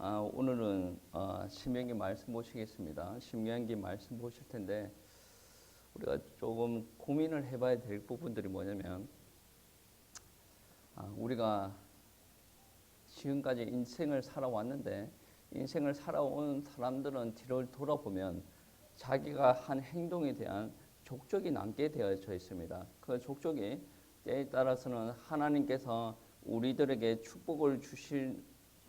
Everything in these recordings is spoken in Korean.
오늘은 신명기 말씀 보시겠습니다. 신명기 말씀 보실 텐데 우리가 조금 고민을 해봐야 될 부분들이 뭐냐면 우리가 지금까지 인생을 살아왔는데 인생을 살아온 사람들은 뒤를 돌아보면 자기가 한 행동에 대한 족적이 남게 되어져 있습니다. 그 족적이 때에 따라서는 하나님께서 우리들에게 축복을 주실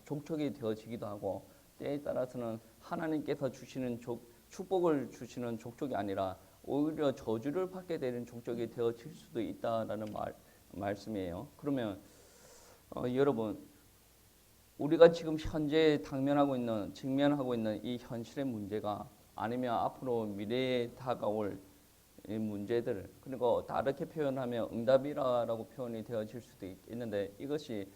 족적이 되어지기도 하고 때에 따라서는 하나님께서 주시는 축복을 주시는 족적이 아니라 오히려 저주를 받게 되는 족적이 되어질 수도 있다라는 말씀이에요. 그러면 여러분 우리가 지금 현재 직면하고 있는 이 현실의 문제가 아니면 앞으로 미래에 다가올 이 문제들 그리고 다르게 표현하면 응답이라고 표현이 되어질 수도 있는데 이것이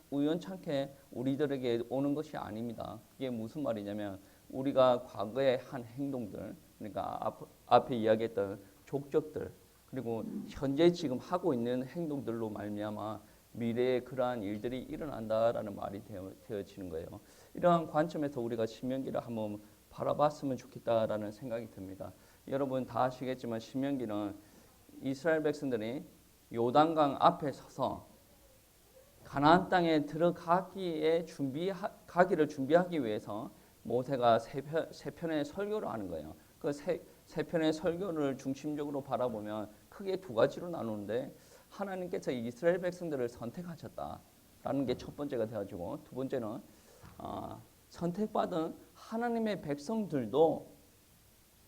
우연찮게 우리들에게 오는 것이 아닙니다. 그게 무슨 말이냐면 우리가 과거에 한 행동들 그러니까 앞에 이야기했던 족적들 그리고 현재 지금 하고 있는 행동들로 말미암아 미래에 그러한 일들이 일어난다라는 말이 되어지는 거예요. 이러한 관점에서 우리가 신명기를 한번 바라봤으면 좋겠다라는 생각이 듭니다. 여러분 다 아시겠지만 신명기는 이스라엘 백성들이 요단강 앞에 서서 가나안 땅에 들어가기를 준비하기 위해서 모세가 세 편의 설교를 하는 거예요. 그 세 편의 설교를 중심적으로 바라보면 크게 두 가지로 나누는데 하나님께서 이스라엘 백성들을 선택하셨다라는 게 첫 번째가 되어지고 두 번째는 선택받은 하나님의 백성들도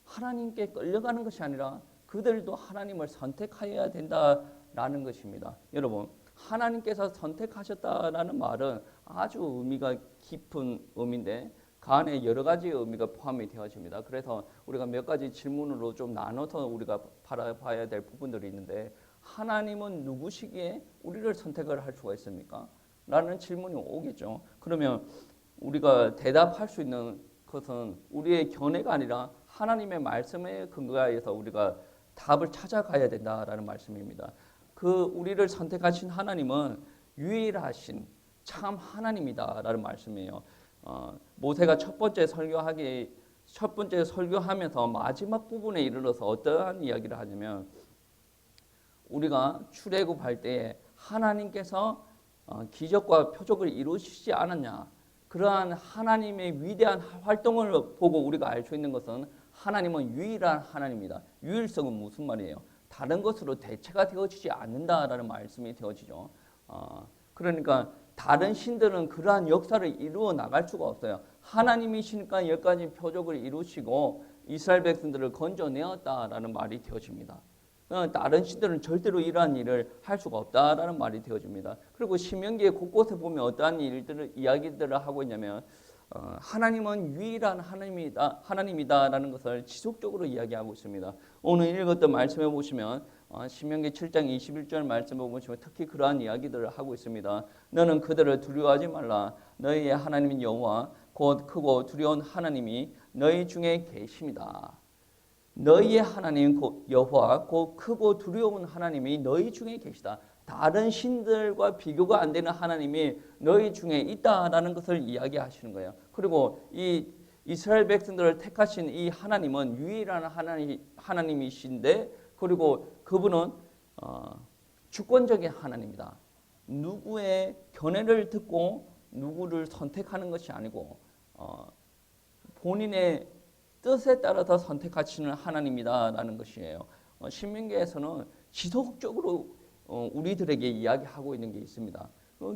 하나님께 끌려가는 것이 아니라 그들도 하나님을 선택하여야 된다라는 것입니다. 여러분 하나님께서 선택하셨다라는 말은 아주 의미가 깊은 의미인데 그 안에 여러 가지 의미가 포함이 되어집니다. 그래서 우리가 몇 가지 질문으로 좀 나눠서 우리가 바라봐야 될 부분들이 있는데 하나님은 누구시기에 우리를 선택을 할 수가 있습니까? 라는 질문이 오겠죠. 그러면 우리가 대답할 수 있는 것은 우리의 견해가 아니라 하나님의 말씀에 근거하여서 우리가 답을 찾아가야 된다라는 말씀입니다. 그 우리를 선택하신 하나님은 유일하신 참 하나님이다라는 말씀이에요. 모세가 첫 번째 설교하면서 마지막 부분에 이르러서 어떠한 이야기를 하냐면 우리가 출애굽할 때에 하나님께서 기적과 표적을 이루시지 않았냐 그러한 하나님의 위대한 활동을 보고 우리가 알 수 있는 것은 하나님은 유일한 하나님이다. 유일성은 무슨 말이에요? 다른 것으로 대체가 되어지지 않는다라는 말씀이 되어지죠. 그러니까 다른 신들은 그러한 역사를 이루어 나갈 수가 없어요. 하나님이시니까 10가지 표적을 이루시고 이스라엘 백성들을 건져내었다라는 말이 되어집니다. 다른 신들은 절대로 이러한 일을 할 수가 없다라는 말이 되어집니다. 그리고 신명기의 곳곳에 보면 어떠한 이야기들을 하고 있냐면 하나님은 유일한 하나님이다라는 것을 지속적으로 이야기하고 있습니다. 오늘 읽었던 말씀에 보시면 신명기 7장 21절 말씀에 보시면 특히 그러한 이야기들을 하고 있습니다. 너는 그들을 두려워하지 말라. 너희의 하나님인 여호와 곧 크고 두려운 하나님이 너희 중에 계십니다. 너희의 하나님 여호와 곧 크고 두려운 하나님이 너희 중에 계시다. 다른 신들과 비교가 안 되는 하나님이 너희 중에 있다라는 것을 이야기하시는 거예요. 그리고 이 이스라엘 백성들을 택하신 이 하나님은 유일한 하나님이신데 그리고 그분은 주권적인 하나님이다. 누구의 견해를 듣고 누구를 선택하는 것이 아니고 본인의 뜻에 따라서 선택하시는 하나님이다라는 것이에요. 신명기에서는 지속적으로 우리들에게 이야기하고 있는 게 있습니다.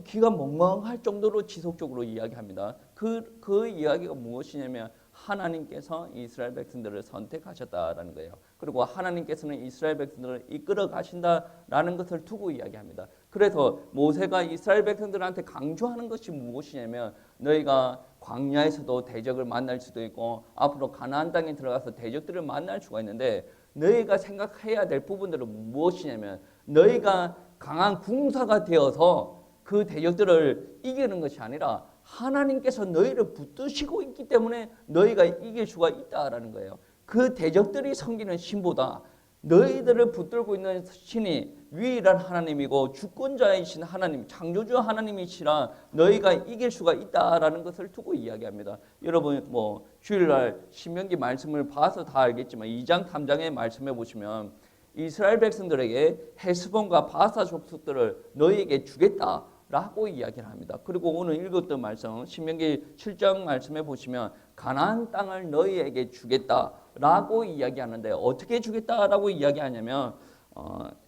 귀가 멍멍할 정도로 지속적으로 이야기합니다. 그 이야기가 무엇이냐면 하나님께서 이스라엘 백성들을 선택하셨다라는 거예요. 그리고 하나님께서는 이스라엘 백성들을 이끌어 가신다라는 것을 두고 이야기합니다. 그래서 모세가 이스라엘 백성들한테 강조하는 것이 무엇이냐면 너희가 광야에서도 대적을 만날 수도 있고 앞으로 가나안 땅에 들어가서 대적들을 만날 수가 있는데 너희가 생각해야 될 부분들은 무엇이냐면 너희가 강한 군사가 되어서 그 대적들을 이기는 것이 아니라 하나님께서 너희를 붙드시고 있기 때문에 너희가 이길 수가 있다라는 거예요. 그 대적들이 섬기는 신보다 너희들을 붙들고 있는 신이 유일한 하나님이고 주권자이신 하나님, 창조주 하나님이시라 너희가 이길 수가 있다라는 것을 두고 이야기합니다. 여러분 뭐 주일날 신명기 말씀을 봐서 다 알겠지만 2장 3장의 말씀해 보시면 이스라엘 백성들에게 헤스본과 바사 족속들을 너희에게 주겠다라고 이야기를 합니다. 그리고 오늘 읽었던 말씀 신명기 7장 말씀해 보시면 가나안 땅을 너희에게 주겠다라고 이야기하는데 어떻게 주겠다라고 이야기하냐면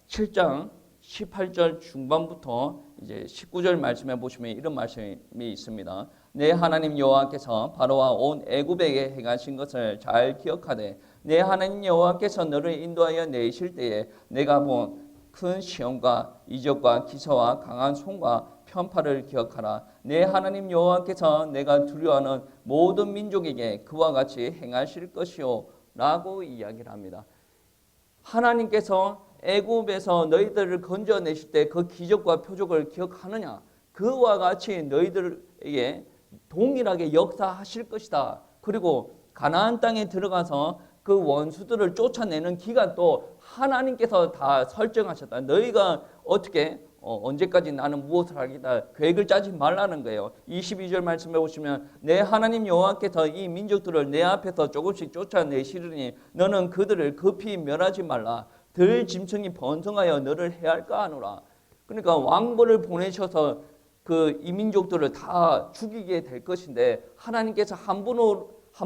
7장 18절 중반부터 이제 19절 말씀해 보시면 이런 말씀이 있습니다. 내 하나님 여호와께서 바로와 온 애굽에게 행하신 것을 잘 기억하되 내 하나님 여호와께서 너를 인도하여 내실 때에 내가 본 큰 시험과 이적과 기사와 강한 손과 편파를 기억하라. 내 하나님 여호와께서 내가 두려워하는 모든 민족에게 그와 같이 행하실 것이요 라고 이야기를 합니다. 하나님께서 애굽에서 너희들을 건져내실 때 그 기적과 표적을 기억하느냐? 그와 같이 너희들에게 동일하게 역사하실 것이다. 그리고 가나안 땅에 들어가서 그 원수들을 쫓아내는 기간도 하나님께서 다 설정하셨다. 너희가 어떻게 언제까지 나는 무엇을 하겠다 계획을 짜지 말라는 거예요. 22절 말씀해 보시면 내 하나님 여호와께서 이 민족들을 내 앞에서 조금씩 쫓아내시리니 너는 그들을 급히 멸하지 말라. 들 짐승이 번성하여 너를 해할까 하노라. 그러니까 왕벌을 보내셔서 그 이민족들을 다 죽이게 될 것인데 하나님께서 한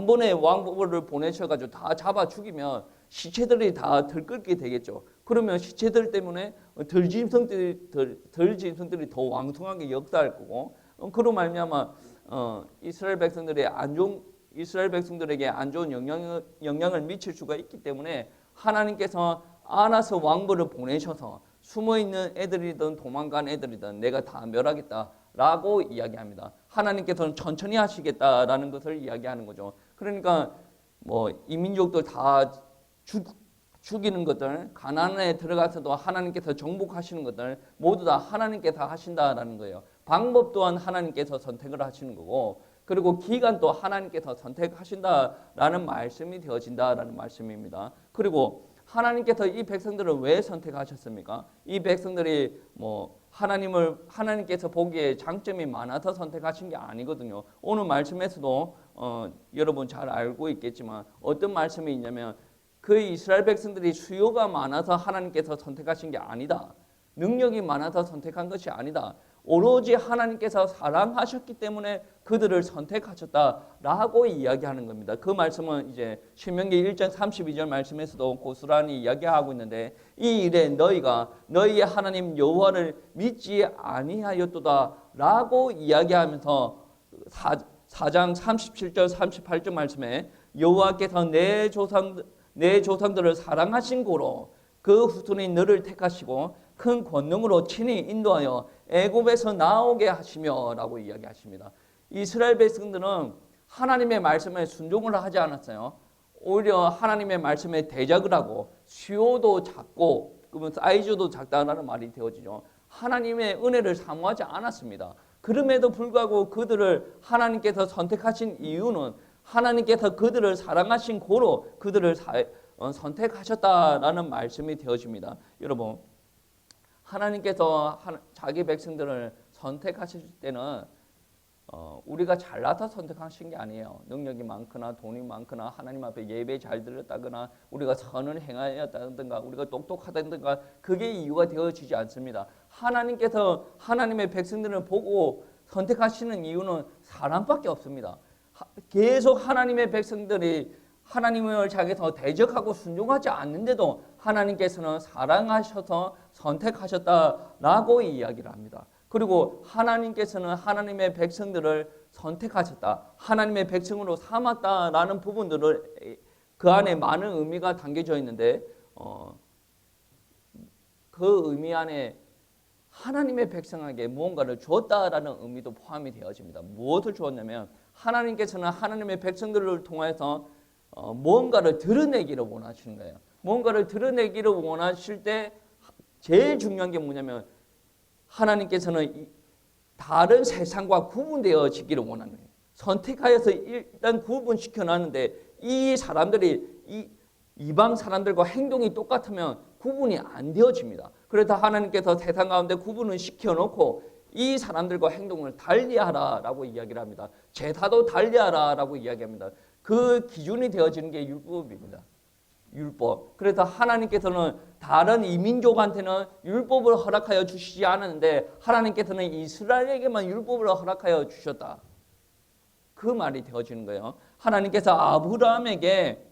번에 왕벌을 보내셔가지고 다 잡아 죽이면 시체들이 다 들끓게 되겠죠. 그러면 시체들 때문에 들 짐승들이 더 왕성하게 역사할 거고 그로 말미암아 이스라엘 백성들에게 안 좋은 영향을 미칠 수가 있기 때문에 하나님께서 알아서 왕벌을 보내셔서 숨어있는 애들이든 도망간 애들이든 내가 다 멸하겠다라고 이야기합니다. 하나님께서는 천천히 하시겠다라는 것을 이야기하는 거죠. 그러니까 뭐 이민족들 다 죽이는 것들, 가나안에 들어가서도 하나님께서 정복하시는 것들 모두 다 하나님께서 하신다라는 거예요. 방법 또한 하나님께서 선택을 하시는 거고 그리고 기간 또 하나님께서 선택하신다라는 말씀이 되어진다라는 말씀입니다. 그리고 하나님께서 이 백성들을 왜 선택하셨습니까? 이 백성들이 뭐 하나님께서 보기에 장점이 많아서 선택하신 게 아니거든요. 오늘 말씀에서도 여러분 잘 알고 있겠지만 어떤 말씀이 있냐면 그 이스라엘 백성들이 수요가 많아서 하나님께서 선택하신 게 아니다. 능력이 많아서 선택한 것이 아니다. 오로지 하나님께서 사랑하셨기 때문에 그들을 선택하셨다라고 이야기하는 겁니다. 그 말씀은 이제 신명기 1장 32절 말씀에서도 고스란히 이야기하고 있는데 이 일에 너희가 너희의 하나님 여호와를 믿지 아니하였도다라고 이야기하면서 4장 37절 38절 말씀에 여호와께서 내 조상들을 사랑하신 고로 그 후손이 너를 택하시고 큰 권능으로 친히 인도하여 애굽에서 나오게 하시며 라고 이야기하십니다. 이스라엘 백성들은 하나님의 말씀에 순종을 하지 않았어요. 오히려 하나님의 말씀에 대적을 하고 수요도 작고 그러면 사이즈도 작다라는 말이 되어지죠. 하나님의 은혜를 사모하지 않았습니다. 그럼에도 불구하고 그들을 하나님께서 선택하신 이유는 하나님께서 그들을 사랑하신 고로 그들을 선택하셨다라는 말씀이 되어집니다. 여러분 하나님께서 자기 백성들을 선택하실 때는 우리가 잘나서 선택하신 게 아니에요. 능력이 많거나 돈이 많거나 하나님 앞에 예배 잘 드렸다거나 우리가 선을 행하였다든가 우리가 똑똑하다든가 그게 이유가 되어지지 않습니다. 하나님께서 하나님의 백성들을 보고 선택하시는 이유는 사람밖에 없습니다. 계속 하나님의 백성들이 하나님을 향해서 대적하고 순종하지 않는데도 하나님께서는 사랑하셔서 선택하셨다라고 이야기를 합니다. 그리고 하나님께서는 하나님의 백성들을 선택하셨다. 하나님의 백성으로 삼았다라는 부분들을 그 안에 많은 의미가 담겨져 있는데 그 의미 안에 하나님의 백성에게 무언가를 주었다라는 의미도 포함이 되어집니다. 무엇을 주었냐면 하나님께서는 하나님의 백성들을 통해서 무언가를 드러내기를 원하시는 거예요. 무언가를 드러내기를 원하실 때 제일 중요한 게 뭐냐면 하나님께서는 다른 세상과 구분되어지기를 원하는 거예요. 선택하여서 일단 구분시켜 놨는데 이 사람들이 이방 사람들과 행동이 똑같으면 구분이 안 되어집니다. 그래서 하나님께서 세상 가운데 구분을 시켜놓고 이 사람들과 행동을 달리하라라고 이야기를 합니다. 제사도 달리하라라고 이야기합니다. 그 기준이 되어지는 게 율법입니다. 율법. 그래서 하나님께서는 다른 이민족한테는 율법을 허락하여 주시지 않았는데 하나님께서는 이스라엘에게만 율법을 허락하여 주셨다. 그 말이 되어지는 거예요. 하나님께서 아브라함에게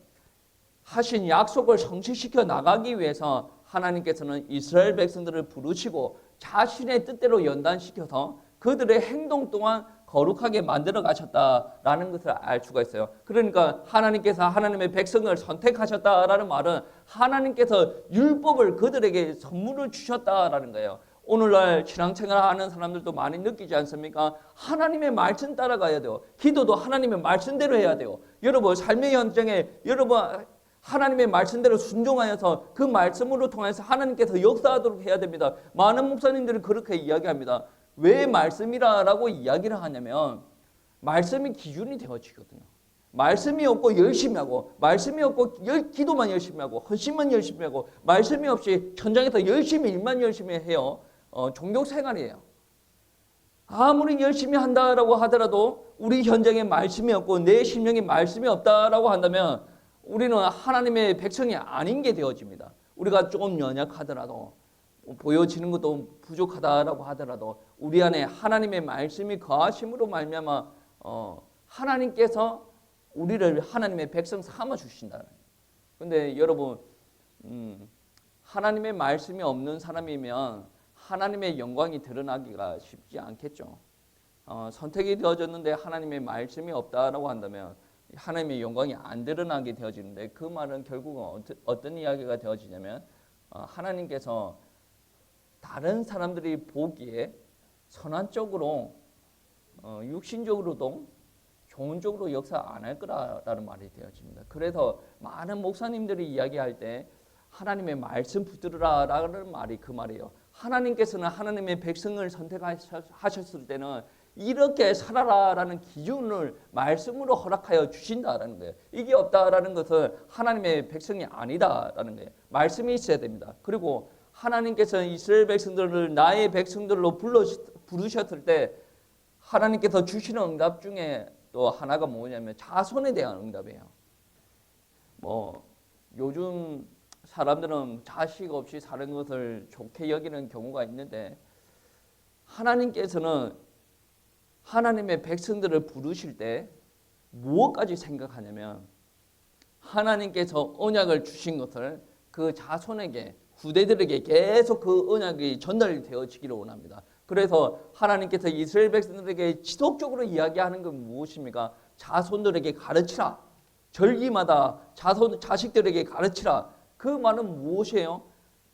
하신 약속을 성취시켜 나가기 위해서 하나님께서는 이스라엘 백성들을 부르시고 자신의 뜻대로 연단시켜서 그들의 행동 또한 거룩하게 만들어 가셨다라는 것을 알 수가 있어요. 그러니까 하나님께서 하나님의 백성을 선택하셨다라는 말은 하나님께서 율법을 그들에게 선물을 주셨다라는 거예요. 오늘날 신앙생활 하는 사람들도 많이 느끼지 않습니까? 하나님의 말씀 따라가야 돼요. 기도도 하나님의 말씀대로 해야 돼요. 여러분 삶의 현장에 여러분 하나님의 말씀대로 순종하여서 그 말씀으로 통해서 하나님께서 역사하도록 해야 됩니다. 많은 목사님들이 그렇게 이야기합니다. 왜 말씀이라고 이야기를 하냐면 말씀이 기준이 되어지거든요. 말씀이 없고 열심히 하고 말씀이 없고 기도만 열심히 하고 헌신만 열심히 하고 말씀이 없이 현장에서 열심히 일만 열심히 해요. 종교 생활이에요. 아무리 열심히 한다라고 하더라도 우리 현장에 말씀이 없고 내 심령에 말씀이 없다라고 한다면 우리는 하나님의 백성이 아닌 게 되어집니다. 우리가 조금 연약하더라도 보여지는 것도 부족하다라고 하더라도 우리 안에 하나님의 말씀이 거하심으로 말미암아 하나님께서 우리를 하나님의 백성 삼아 주신다. 근데 여러분 하나님의 말씀이 없는 사람이면 하나님의 영광이 드러나기가 쉽지 않겠죠. 선택이 되어졌는데 하나님의 말씀이 없다라고 한다면 하나님의 영광이 안 드러나게 되어지는데 그 말은 결국은 어떤 이야기가 되어지냐면 하나님께서 다른 사람들이 보기에 선한 쪽으로 육신적으로도 좋은 쪽으로 역사 안 할 거라는 말이 되어집니다. 그래서 많은 목사님들이 이야기할 때 하나님의 말씀 붙들으라라는 말이 그 말이에요. 하나님께서는 하나님의 백성을 선택하셨을 때는 이렇게 살아라라는 기준을 말씀으로 허락하여 주신다라는 거예요. 이게 없다라는 것은 하나님의 백성이 아니다라는 거예요. 말씀이 있어야 됩니다. 그리고 하나님께서는 이스라엘 백성들을 나의 백성들로 부르셨을 때 하나님께서 주시는 응답 중에 또 하나가 뭐냐면 자손에 대한 응답이에요. 요즘 사람들은 자식 없이 사는 것을 좋게 여기는 경우가 있는데 하나님께서는 하나님의 백성들을 부르실 때 무엇까지 생각하냐면 하나님께서 언약을 주신 것을 그 자손에게 후대들에게 계속 그 언약이 전달되어지기를 원합니다. 그래서 하나님께서 이스라엘 백성들에게 지속적으로 이야기하는 건 무엇입니까? 자손들에게 가르치라. 절기마다 자식들에게 가르치라. 그 말은 무엇이에요?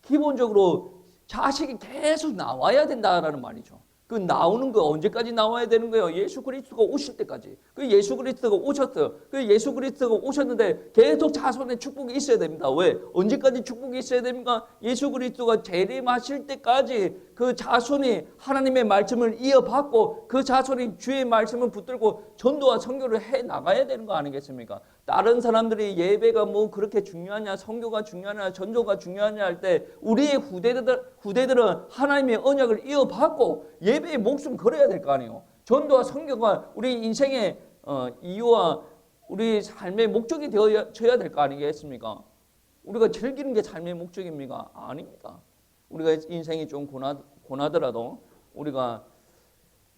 기본적으로 자식이 계속 나와야 된다라는 말이죠. 그 나오는 거 언제까지 나와야 되는 거예요? 예수 그리스도가 오실 때까지. 그 예수 그리스도가 오셨어요. 그 예수 그리스도가 오셨는데 계속 자손의 축복이 있어야 됩니다. 왜? 언제까지 축복이 있어야 됩니까? 예수 그리스도가 재림하실 때까지 그 자손이 하나님의 말씀을 이어받고 그 자손이 주의 말씀을 붙들고 전도와 선교를 해 나가야 되는 거 아니겠습니까? 다른 사람들이 예배가 뭐 그렇게 중요하냐, 선교가 중요하냐, 전도가 중요하냐 할 때 우리의 후대들은 하나님의 언약을 이어받고 예배에 목숨 걸어야 될 거 아니에요. 전도와 선교가 우리 인생의 이유와 우리 삶의 목적이 되어져야 될 거 아니겠습니까? 우리가 즐기는 게 삶의 목적입니까? 아닙니다. 우리가 인생이 좀 고나더라도 우리가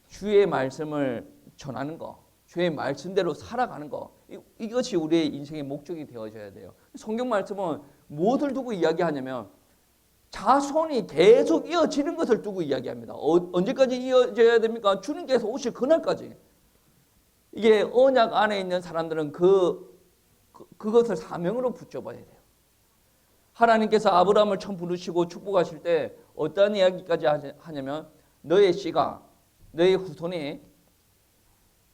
주의 말씀을 전하는 거, 주의 말씀대로 살아가는 거, 이것이 우리의 인생의 목적이 되어져야 돼요. 성경 말씀은 무엇을 두고 이야기하냐면 자손이 계속 이어지는 것을 두고 이야기합니다. 언제까지 이어져야 됩니까? 주님께서 오실 그날까지. 이게 언약 안에 있는 사람들은 그것을 사명으로 붙잡아야 돼요. 하나님께서 아브라함을 처음 부르시고 축복하실 때 어떤 이야기까지 하냐면 너의 씨가, 너의 후손이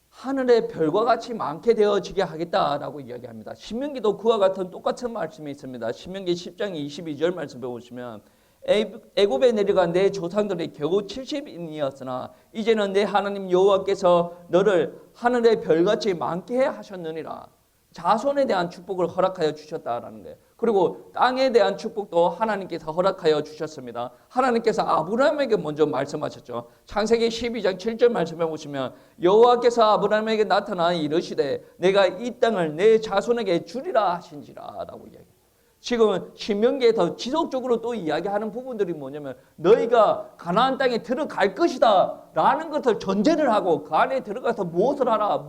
하늘의 별과 같이 많게 되어지게 하겠다라고 이야기합니다. 신명기도 그와 같은 똑같은 말씀이 있습니다. 신명기 10장 22절 말씀을 보시면 애굽에 내려간 내 조상들이 겨우 70인이었으나 이제는 내 하나님 여호와께서 너를 하늘의 별같이 많게 하셨느니라. 자손에 대한 축복을 허락하여 주셨다라는 거예요. 그리고 땅에 대한 축복도 하나님께서 허락하여 주셨습니다. 하나님께서 아브라함에게 먼저 말씀하셨죠. 창세기 12장 7절 말씀해 보시면 여호와께서 아브라함에게 나타나 이르시되 내가 이 땅을 내 자손에게 주리라 하신지라 라고 이야기합니다. 지금 신명기에서 지속적으로 또 이야기하는 부분들이 뭐냐면 너희가 가나안 땅에 들어갈 것이다 라는 것을 전제를 하고 그 안에 들어가서 무엇을 하라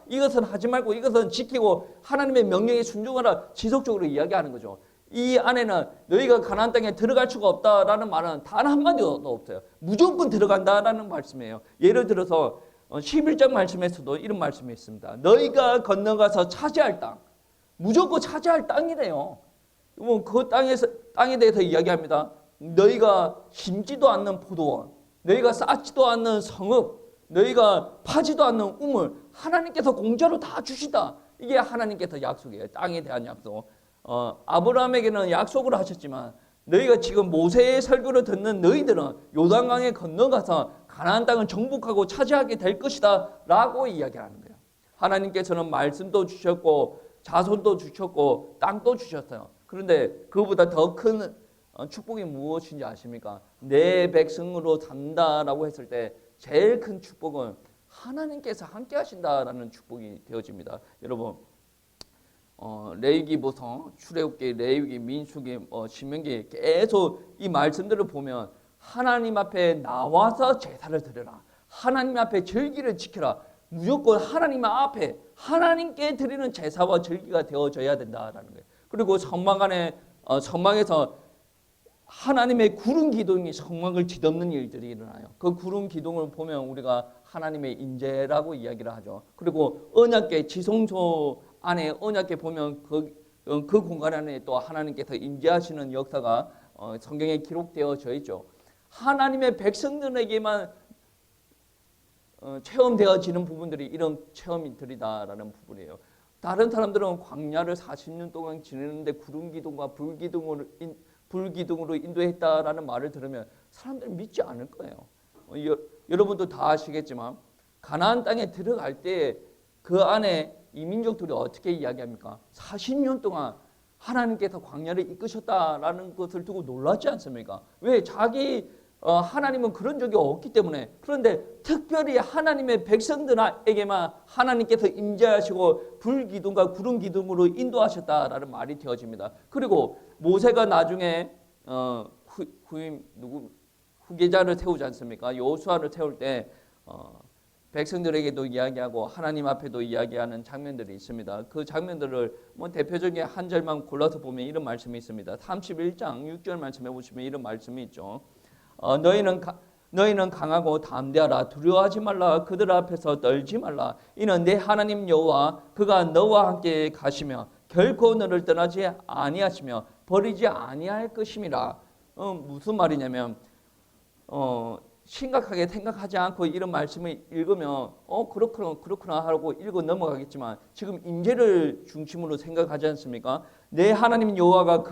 이것은 하지 말고 이것은 지키고 하나님의 명령에 순종하라 지속적으로 이야기하는 거죠. 이 안에는 너희가 가나안 땅에 들어갈 수가 없다라는 말은 단 한마디도 없어요. 무조건 들어간다라는 말씀이에요. 예를 들어서 11장 말씀에서도 이런 말씀이 있습니다. 너희가 건너가서 차지할 땅, 무조건 차지할 땅이래요. 그 땅에 대해서 이야기합니다. 너희가 심지도 않는 포도원, 너희가 쌓지도 않는 성읍, 너희가 파지도 않는 우물, 하나님께서 공짜로 다 주시다. 이게 하나님께서 약속이에요. 땅에 대한 약속. 아브라함에게는 약속을 하셨지만 너희가 지금 모세의 설교를 듣는 너희들은 요단강에 건너가서 가나안 땅을 정복하고 차지하게 될 것이다 라고 이야기하는 거예요. 하나님께서는 말씀도 주셨고 자손도 주셨고 땅도 주셨어요. 그런데 그보다 더 큰 축복이 무엇인지 아십니까? 내 백성으로 산다라고 했을 때 제일 큰 축복은 하나님께서 함께 하신다라는 축복이 되어집니다. 여러분 레위기부터 출애굽기, 레위기, 민수기, 신명기 계속 이 말씀들을 보면 하나님 앞에 나와서 제사를 드려라. 하나님 앞에 절기를 지켜라. 무조건 하나님 앞에 하나님께 드리는 제사와 절기가 되어져야 된다라는 거예요. 그리고 성막에서 하나님의 구름 기둥이 성막을 뒤덮는 일들이 일어나요. 그 구름 기둥을 보면 우리가 하나님의 인재라고 이야기를 하죠. 그리고 언약궤 지성소 안에 언약궤 보면 그 공간 안에 또 하나님께서 인재하시는 역사가 성경에 기록되어져 있죠. 하나님의 백성들에게만 체험되어지는 부분들이 이런 체험들이다라는 부분이에요. 다른 사람들은 광야를 40년 동안 지내는데 구름 기둥과 불기둥으로 인도했다라는 말을 들으면 사람들은 믿지 않을 거예요. 여러분도 다 아시겠지만 가나안 땅에 들어갈 때 그 안에 이민족들이 어떻게 이야기합니까? 40년 동안 하나님께서 광야를 이끄셨다라는 것을 두고 놀랐지 않습니까? 왜? 하나님은 그런 적이 없기 때문에. 그런데 특별히 하나님의 백성들에게만 하나님께서 임재하시고 불기둥과 구름 기둥으로 인도하셨다라는 말이 되어집니다. 그리고 모세가 나중에 후계자를 세우지 않습니까? 여호수아를 세울 때 백성들에게도 이야기하고 하나님 앞에도 이야기하는 장면들이 있습니다. 그 장면들을 대표적인 한 절만 골라서 보면 이런 말씀이 있습니다. 31장 6절 말씀해 보시면 이런 말씀이 있죠. 너희는 강하고 담대하라. 두려워하지 말라. 그들 앞에서 떨지 말라. 이는 내 하나님 여호와 그가 너와 함께 가시며 결코 너를 떠나지 아니하시며 버리지 아니할 것임이라. 무슨 말이냐면 심각하게 생각하지 않고 이런 말씀을 읽으면 그렇구나 하고 읽어 넘어가겠지만 지금 인재를 중심으로 생각하지 않습니까? 내 하나님 여호와가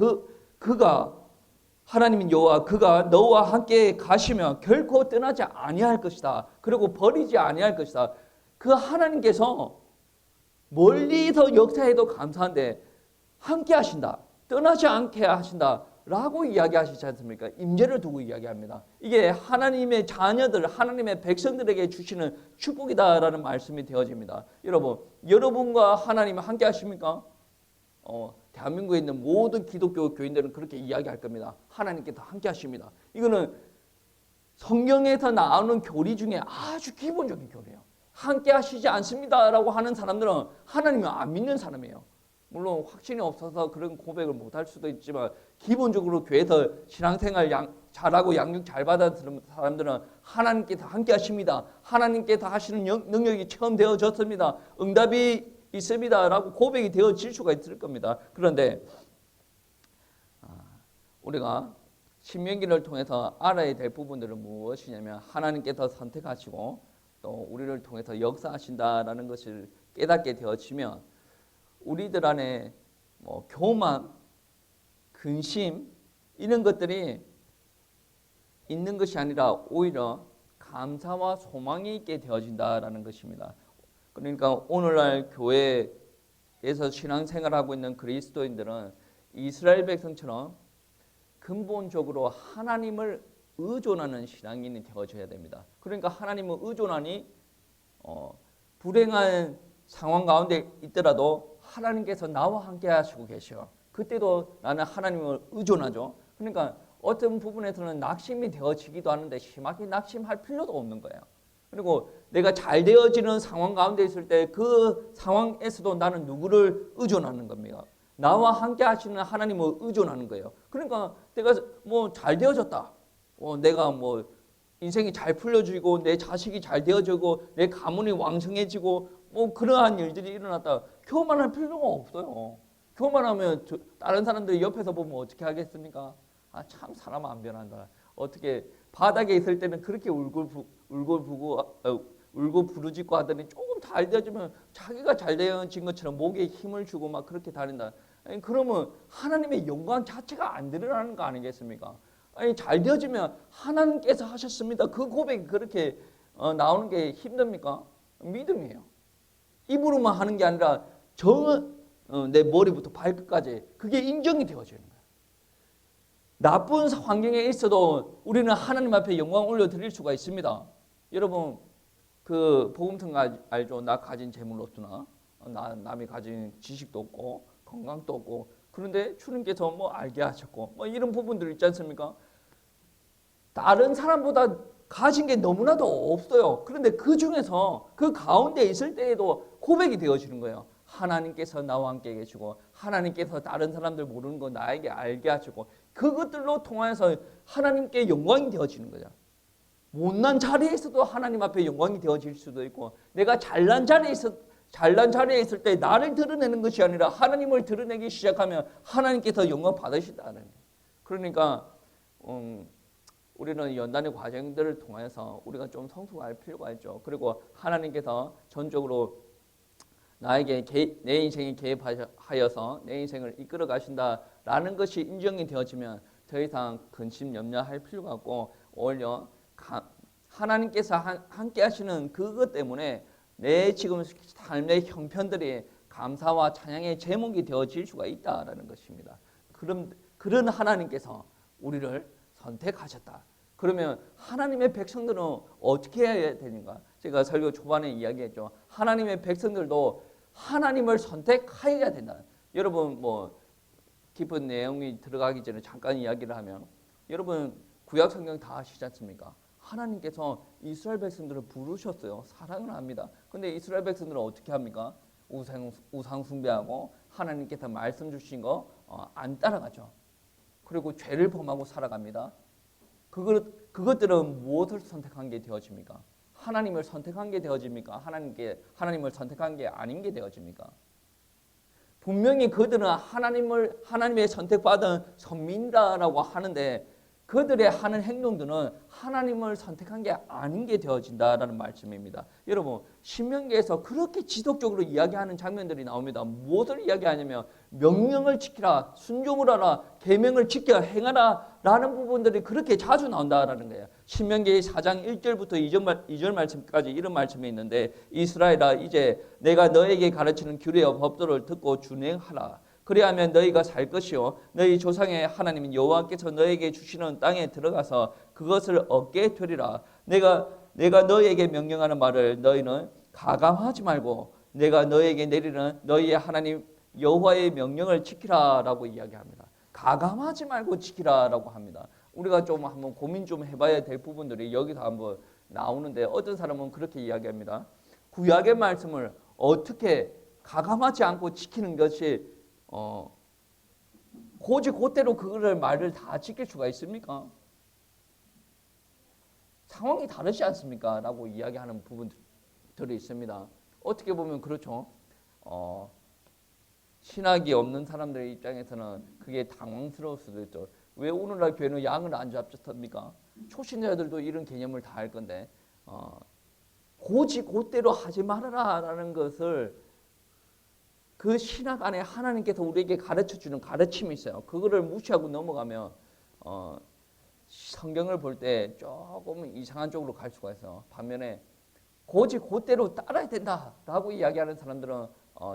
하나님인 여호와 그가 너와 함께 가시며 결코 떠나지 아니할 것이다. 그리고 버리지 아니할 것이다. 그 하나님께서 멀리서 역사해도 감사한데 함께 하신다. 떠나지 않게 하신다. 라고 이야기하시지 않습니까? 임재를 두고 이야기합니다. 이게 하나님의 자녀들, 하나님의 백성들에게 주시는 축복이다라는 말씀이 되어집니다. 여러분과 하나님은 함께 하십니까? 대한민국에 있는 모든 기독교 교인들은 그렇게 이야기할 겁니다. 하나님께서 함께 하십니다. 이거는 성경에서 나오는 교리 중에 아주 기본적인 교리예요. 함께 하시지 않습니다라고 하는 사람들은 하나님을 안 믿는 사람이에요. 물론 확신이 없어서 그런 고백을 못할 수도 있지만 기본적으로 교회에서 신앙생활 잘하고 양육 잘 받은 사람들은 하나님께서 함께 하십니다. 하나님께서 하시는 능력이 체험되어졌습니다. 응답이 있습니다. 라고 고백이 되어질 수가 있을 겁니다. 그런데 우리가 신명기를 통해서 알아야 될 부분들은 무엇이냐면 하나님께서 선택하시고 또 우리를 통해서 역사하신다라는 것을 깨닫게 되어지면 우리들 안에 교만, 근심 이런 것들이 있는 것이 아니라 오히려 감사와 소망이 있게 되어진다라는 것입니다. 그러니까 오늘날 교회에서 신앙생활하고 있는 그리스도인들은 이스라엘 백성처럼 근본적으로 하나님을 의존하는 신앙인이 되어져야 됩니다. 그러니까 하나님을 의존하니 불행한 상황 가운데 있더라도 하나님께서 나와 함께 하시고 계셔. 그때도 나는 하나님을 의존하죠. 그러니까 어떤 부분에서는 낙심이 되어지기도 하는데 심하게 낙심할 필요도 없는 거예요. 그리고 내가 잘 되어지는 상황 가운데 있을 때 그 상황에서도 나는 누구를 의존하는 겁니다. 나와 함께 하시는 하나님을 의존하는 거예요. 그러니까 내가 뭐 잘 되어졌다. 내가 뭐 인생이 잘 풀려지고 내 자식이 잘 되어지고 내 가문이 왕성해지고 뭐 그러한 일들이 일어났다. 교만할 필요가 없어요. 교만하면 다른 사람들이 옆에서 보면 어떻게 하겠습니까? 참 사람 안 변한다. 어떻게 바닥에 있을 때는 그렇게 울고 부르짖고 하더니 조금 잘 되어지면 자기가 잘 되어진 것처럼 목에 힘을 주고 막 그렇게 다닌다. 아니, 그러면 하나님의 영광 자체가 안 드러나는 거 아니겠습니까? 아니, 잘 되어지면 하나님께서 하셨습니다. 그 고백이 그렇게 나오는 게 힘듭니까? 믿음이에요. 입으로만 하는 게 아니라 내 머리부터 발끝까지 그게 인정이 되어지는 거예요. 나쁜 환경에 있어도 우리는 하나님 앞에 영광 올려드릴 수가 있습니다. 여러분 그 복음통 알죠? 나 가진 재물 없으나 남이 가진 지식도 없고 건강도 없고 그런데 주님께서 뭐 알게 하셨고 뭐 이런 부분들 있지 않습니까? 다른 사람보다 가진 게 너무나도 없어요. 그런데 그 중에서 그 가운데 있을 때에도 고백이 되어지는 거예요. 하나님께서 나와 함께 계시고 하나님께서 다른 사람들 모르는 거 나에게 알게 하시고 그것들로 통해서 하나님께 영광이 되어지는 거죠. 못난 자리에 있어도 하나님 앞에 영광이 되어질 수도 있고 내가 잘난 자리에 있을 때 나를 드러내는 것이 아니라 하나님을 드러내기 시작하면 하나님께서 영광 받으신다는 거예요. 그러니까 우리는 연단의 과정들을 통해서 우리가 좀 성숙할 필요가 있죠. 그리고 하나님께서 전적으로 나에게 내 인생에 개입하여서 내 인생을 이끌어 가신다라는 것이 인정이 되어지면 더 이상 근심 염려할 필요가 없고 오히려 하나님께서 함께 하시는 그것 때문에 내 지금 삶의 형편들이 감사와 찬양의 제목이 되어질 수가 있다라는 것입니다. 그런 하나님께서 우리를 선택하셨다. 그러면 하나님의 백성들은 어떻게 해야 되는가? 제가 설교 초반에 이야기했죠. 하나님의 백성들도 하나님을 선택해야 된다. 여러분 뭐 깊은 내용이 들어가기 전에 잠깐 이야기를 하면 여러분 구약 성경 다 아시지 않습니까? 하나님께서 이스라엘 백성들을 부르셨어요. 사랑을 합니다. 근데 이스라엘 백성들은 어떻게 합니까? 우상 숭배하고 하나님께서 말씀 주신 거 안 따라가죠. 그리고 죄를 범하고 살아갑니다. 그것들은 무엇을 선택한 게 되어집니까? 하나님을 선택한 게 되어집니까? 하나님을 선택한 게 아닌 게 되어집니까? 분명히 그들은 하나님의 선택받은 선민이라고 하는데 그들의 하는 행동들은 하나님을 선택한 게 아닌 게 되어진다라는 말씀입니다. 여러분 신명기에서 그렇게 지속적으로 이야기하는 장면들이 나옵니다. 무엇을 이야기하냐면 명령을 지키라, 순종을 하라, 계명을 지켜 행하라 라는 부분들이 그렇게 자주 나온다라는 거예요. 신명기 4장 1절부터 2절 말씀까지 이런 말씀이 있는데 이스라엘아 이제 내가 너에게 가르치는 규례와 법도를 듣고 준행하라. 그리하면 너희가 살 것이요 너희 조상의 하나님 여호와께서 너에게 주시는 땅에 들어가서 그것을 얻게 되리라. 내가 너희에게 명령하는 말을 너희는 가감하지 말고 내가 너희에게 내리는 너희의 하나님 여호와의 명령을 지키라라고 이야기합니다. 가감하지 말고 지키라라고 합니다. 우리가 좀 한번 고민 좀 해봐야 될 부분들이 여기서 한번 나오는데 어떤 사람은 그렇게 이야기합니다. 구약의 말씀을 어떻게 가감하지 않고 지키는 것이 고지 곧대로 그거를 말을 다 지킬 수가 있습니까? 상황이 다르지 않습니까? 라고 이야기하는 부분들이 있습니다. 어떻게 보면 그렇죠. 신학이 없는 사람들의 입장에서는 그게 당황스러울 수도 있죠. 왜 오늘날 교회는 양을 안 잡습니까? 초신자들도 이런 개념을 다 할 건데 고지 곧대로 하지 말아라라는 것을 그 신학 안에 하나님께서 우리에게 가르쳐주는 가르침이 있어요. 그거를 무시하고 넘어가면 성경을 볼 때 조금 이상한 쪽으로 갈 수가 있어요. 반면에 고지 그대로 따라야 된다라고 이야기하는 사람들은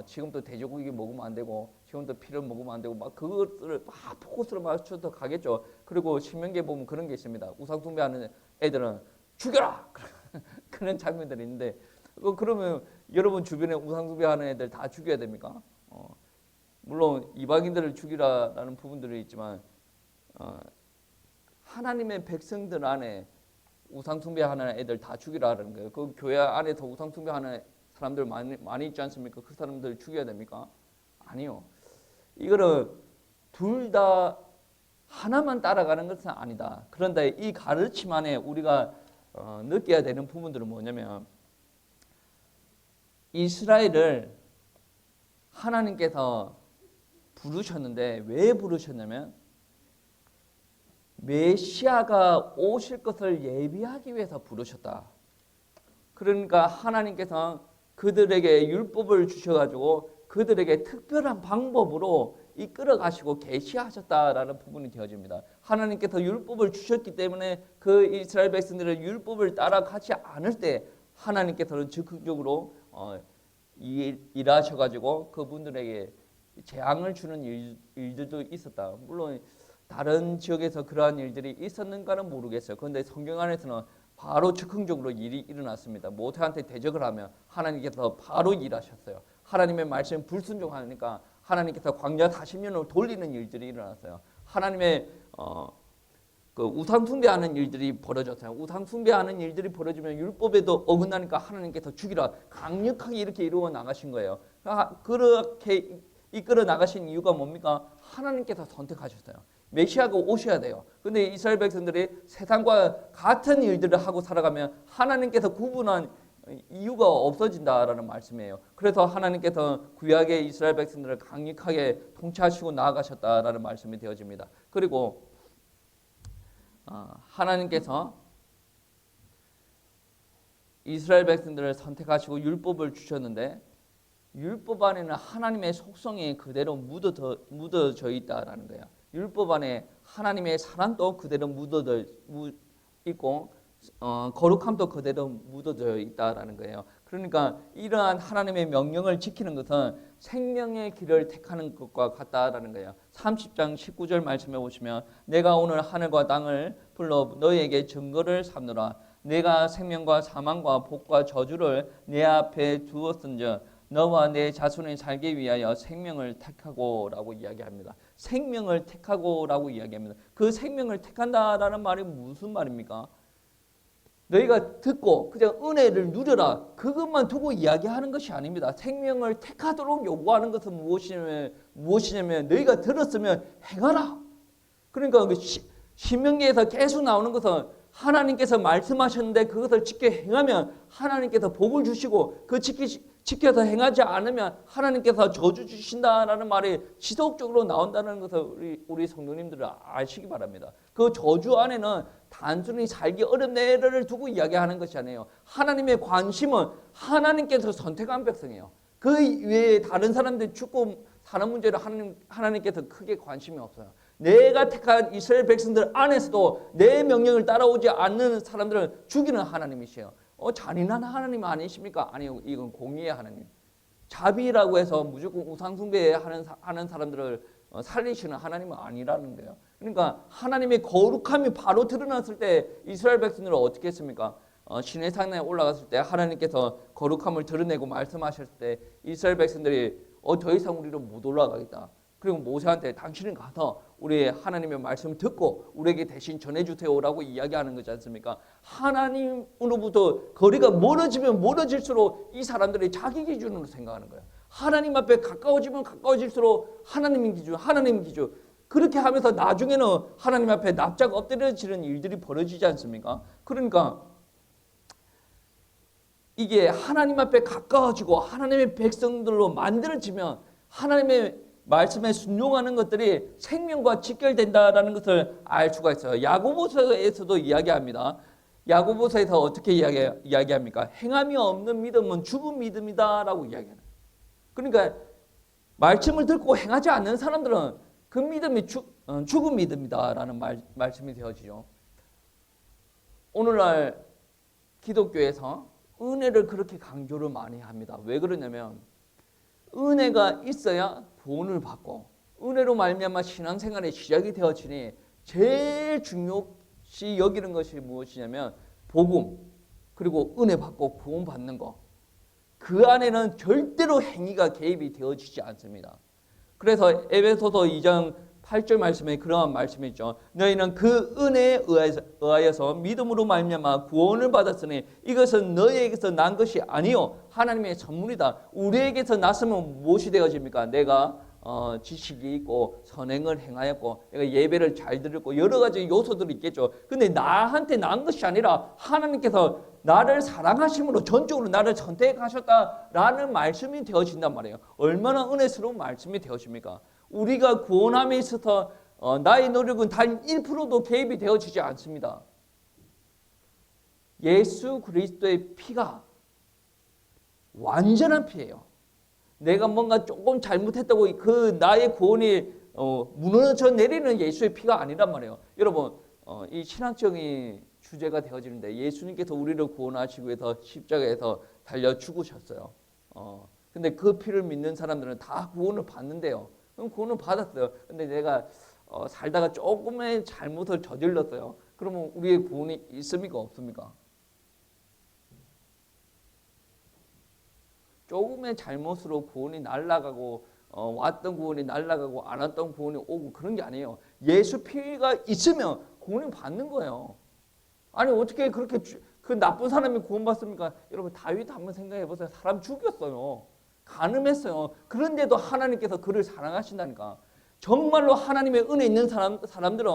지금도 돼지고기 먹으면 안 되고 지금도 피를 먹으면 안 되고 막 그것을 막 포커스를 맞춰서 가겠죠. 그리고 신명기에 보면 그런 게 있습니다. 우상 숭배하는 애들은 죽여라 그런 장면들이 있는데 그러면 여러분 주변에 우상 숭배하는 애들 다 죽여야 됩니까? 물론 이방인들을 죽이라라는 부분들이 있지만 하나님의 백성들 안에 우상 숭배하는 애들 다 죽이라는 거예요. 그 교회 안에서 우상 숭배하는 사람들 많이 있지 않습니까? 그 사람들 죽여야 됩니까? 아니요. 이거는 둘 다 하나만 따라가는 것은 아니다. 그런데 이 가르침 안에 우리가 느껴야 되는 부분들은 뭐냐면 이스라엘을 하나님께서 부르셨는데 왜 부르셨냐면 메시아가 오실 것을 예비하기 위해서 부르셨다. 그러니까 하나님께서 그들에게 율법을 주셔가지고 그들에게 특별한 방법으로 이끌어 가시고 계시하셨다라는 부분이 되어집니다. 하나님께서 율법을 주셨기 때문에 그 이스라엘 백성들은 율법을 따라가지 않을 때 하나님께서는 적극적으로 일하셔가지고 그분들에게 재앙을 주는 일들도 있었다. 물론 다른 지역에서 그러한 일들이 있었는가는 모르겠어요. 그런데 성경 안에서는 바로 즉흥적으로 일이 일어났습니다. 모세한테 대적을 하면 하나님께서 바로 일하셨어요. 하나님의 말씀 불순종하니까 하나님께서 광야 40년을 돌리는 일들이 일어났어요. 하나님의 그 우상 숭배하는 일들이 벌어졌어요. 우상 숭배하는 일들이 벌어지면 율법에도 어긋나니까 하나님께서 죽이라 강력하게 이렇게 이루어 나가신 거예요. 그렇게 이끌어 나가신 이유가 뭡니까? 하나님께서 선택하셨어요. 메시아가 오셔야 돼요. 근데 이스라엘 백성들이 세상과 같은 일들을 하고 살아가면 하나님께서 구분한 이유가 없어진다라는 말씀이에요. 그래서 하나님께서 구약의 이스라엘 백성들을 강력하게 통치하시고 나아가셨다라는 말씀이 되어집니다. 그리고 하나님께서 이스라엘 백성들을 선택하시고 율법을 주셨는데 율법 안에는 하나님의 속성이 그대로 묻어져 있다라는 거예요. 율법 안에 하나님의 사랑도 그대로 묻어져 있고 거룩함도 그대로 묻어져 있다라는 거예요. 그러니까 이러한 하나님의 명령을 지키는 것은 생명의 길을 택하는 것과 같다라는 거예요. 30장 19절 말씀해 보시면 내가 오늘 하늘과 땅을 불러 너희에게 증거를 삼노라. 내가 생명과 사망과 복과 저주를 내 앞에 두었은즉 너와 내 자손이 살기 위하여 생명을 택하고라고 이야기합니다. 생명을 택하고라고 이야기합니다. 그 생명을 택한다라는 말이 무슨 말입니까? 너희가 듣고 그냥 은혜를 누려라 그것만 두고 이야기하는 것이 아닙니다. 생명을 택하도록 요구하는 것은 무엇이냐면 너희가 들었으면 행하라. 그러니까 신명기에서 계속 나오는 것은 하나님께서 말씀하셨는데 그것을 지켜 행하면 하나님께서 복을 주시고 그 지켜서 행하지 않으면 하나님께서 저주 주신다라는 말이 지속적으로 나온다는 것을 우리 성도님들은 아시기 바랍니다. 그 저주 안에는 단순히 살기 어려운 애를 두고 이야기하는 것이 아니에요. 하나님의 관심은 하나님께서 선택한 백성이에요. 그 외에 다른 사람들이 죽고 사는 문제를 하나님께서 크게 관심이 없어요. 내가 택한 이스라엘 백성들 안에서도 내 명령을 따라오지 않는 사람들을 죽이는 하나님이시에요. 잔인한 하나님 아니십니까? 아니요, 이건 공의의 하나님. 자비라고 해서 무조건 우상 숭배하는 사람들을 살리시는 하나님은 아니라는 거예요. 그러니까 하나님의 거룩함이 바로 드러났을 때 이스라엘 백성들은 어떻게 했습니까? 시내산에 올라갔을 때 하나님께서 거룩함을 드러내고 말씀하셨을 때 이스라엘 백성들이 더 이상 우리로 못 올라가겠다. 그리고 모세한테 당신은 가서 우리 하나님의 말씀을 듣고 우리에게 대신 전해주세요라고 이야기하는 거지 않습니까? 하나님으로부터 거리가 멀어지면 멀어질수록 이 사람들이 자기 기준으로 생각하는 거예요. 하나님 앞에 가까워지면 가까워질수록 하나님 기준 그렇게 하면서 나중에는 하나님 앞에 납작 엎드려지는 일들이 벌어지지 않습니까? 그러니까 이게 하나님 앞에 가까워지고 하나님의 백성들로 만들어지면 하나님의 말씀에 순종하는 것들이 생명과 직결된다라는 것을 알 수가 있어요. 야고보서에서도 이야기합니다. 야고보서에서 어떻게 이야기합니까? 행함이 없는 믿음은 죽은 믿음이다라고 이야기하는. 그러니까 말씀을 듣고 행하지 않는 사람들은 그 믿음이 죽은 믿음이다라는 말씀이 되어지죠. 오늘날 기독교에서 은혜를 그렇게 강조를 많이 합니다. 왜 그러냐면 은혜가 있어야 구원을 받고 은혜로 말미암아 신앙생활의 시작이 되어지니 제일 중요시 여기는 것이 무엇이냐면 복음 그리고 은혜 받고 구원 받는 거. 그 안에는 절대로 행위가 개입이 되어지지 않습니다. 그래서 에베소서 2장 8절 말씀에 그러한 말씀이 있죠. 너희는 그 은혜에 의하여서 믿음으로 말미암아 구원을 받았으니 이것은 너희에게서 난 것이 아니요 하나님의 선물이다. 우리에게서 났으면 무엇이 되어집니까? 내가 지식이 있고 선행을 행하였고 내가 예배를 잘 드렸고 여러 가지 요소들이 있겠죠. 근데 나한테 난 것이 아니라 하나님께서 나를 사랑하심으로 전적으로 나를 선택하셨다라는 말씀이 되어진단 말이에요. 얼마나 은혜스러운 말씀이 되어집니까? 우리가 구원함에 있어서 나의 노력은 단 1%도 개입이 되어지지 않습니다. 예수 그리스도의 피가 완전한 피예요. 내가 뭔가 조금 잘못했다고 그 나의 구원이 무너져 내리는 예수의 피가 아니란 말이에요. 여러분 이 신앙적인 주제가 되어지는데 예수님께서 우리를 구원하시기 위해서 십자가에서 달려 죽으셨어요. 근데 그 피를 믿는 사람들은 다 구원을 받는데요. 그럼 구원을 받았어요. 근데 내가 살다가 조금의 잘못을 저질렀어요. 그러면 우리의 구원이 있습니까? 없습니까? 조금의 잘못으로 구원이 날아가고 왔던 구원이 날아가고 안 왔던 구원이 오고 그런 게 아니에요. 예수 피가 있으면 구원을 받는 거예요. 아니 어떻게 그렇게 그 나쁜 사람이 구원받습니까? 여러분 다윗 한번 생각해 보세요. 사람 죽였어요. 간음했어요. 그런데도 하나님께서 그를 사랑하신다니까. 정말로 하나님의 은혜 있는 사람들은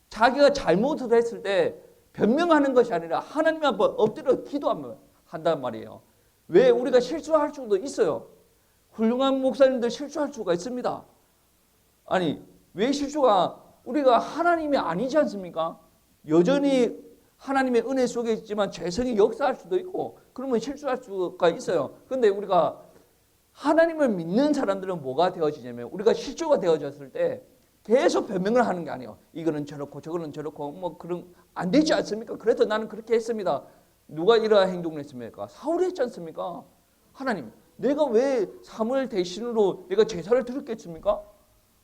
자기가 잘못을 했을 때 변명하는 것이 아니라 하나님 앞에 엎드려 기도한단 말이에요. 왜? 우리가 실수할 수도 있어요. 훌륭한 목사님들 실수할 수가 있습니다. 아니 왜 실수가 우리가 하나님이 아니지 않습니까? 여전히 하나님의 은혜 속에 있지만 죄성이 역사할 수도 있고 그러면 실수할 수가 있어요. 그런데 우리가 하나님을 믿는 사람들은 뭐가 되어지냐면 우리가 실수가 되어졌을 때 계속 변명을 하는 게 아니에요. 이거는 저렇고 저거는 저렇고 뭐 그런 안 되지 않습니까? 그래서 나는 그렇게 했습니다. 누가 이러한 행동을 했습니까? 사울이 했지 않습니까? 하나님 내가 왜 사무엘 대신으로 내가 제사를 드렸겠습니까?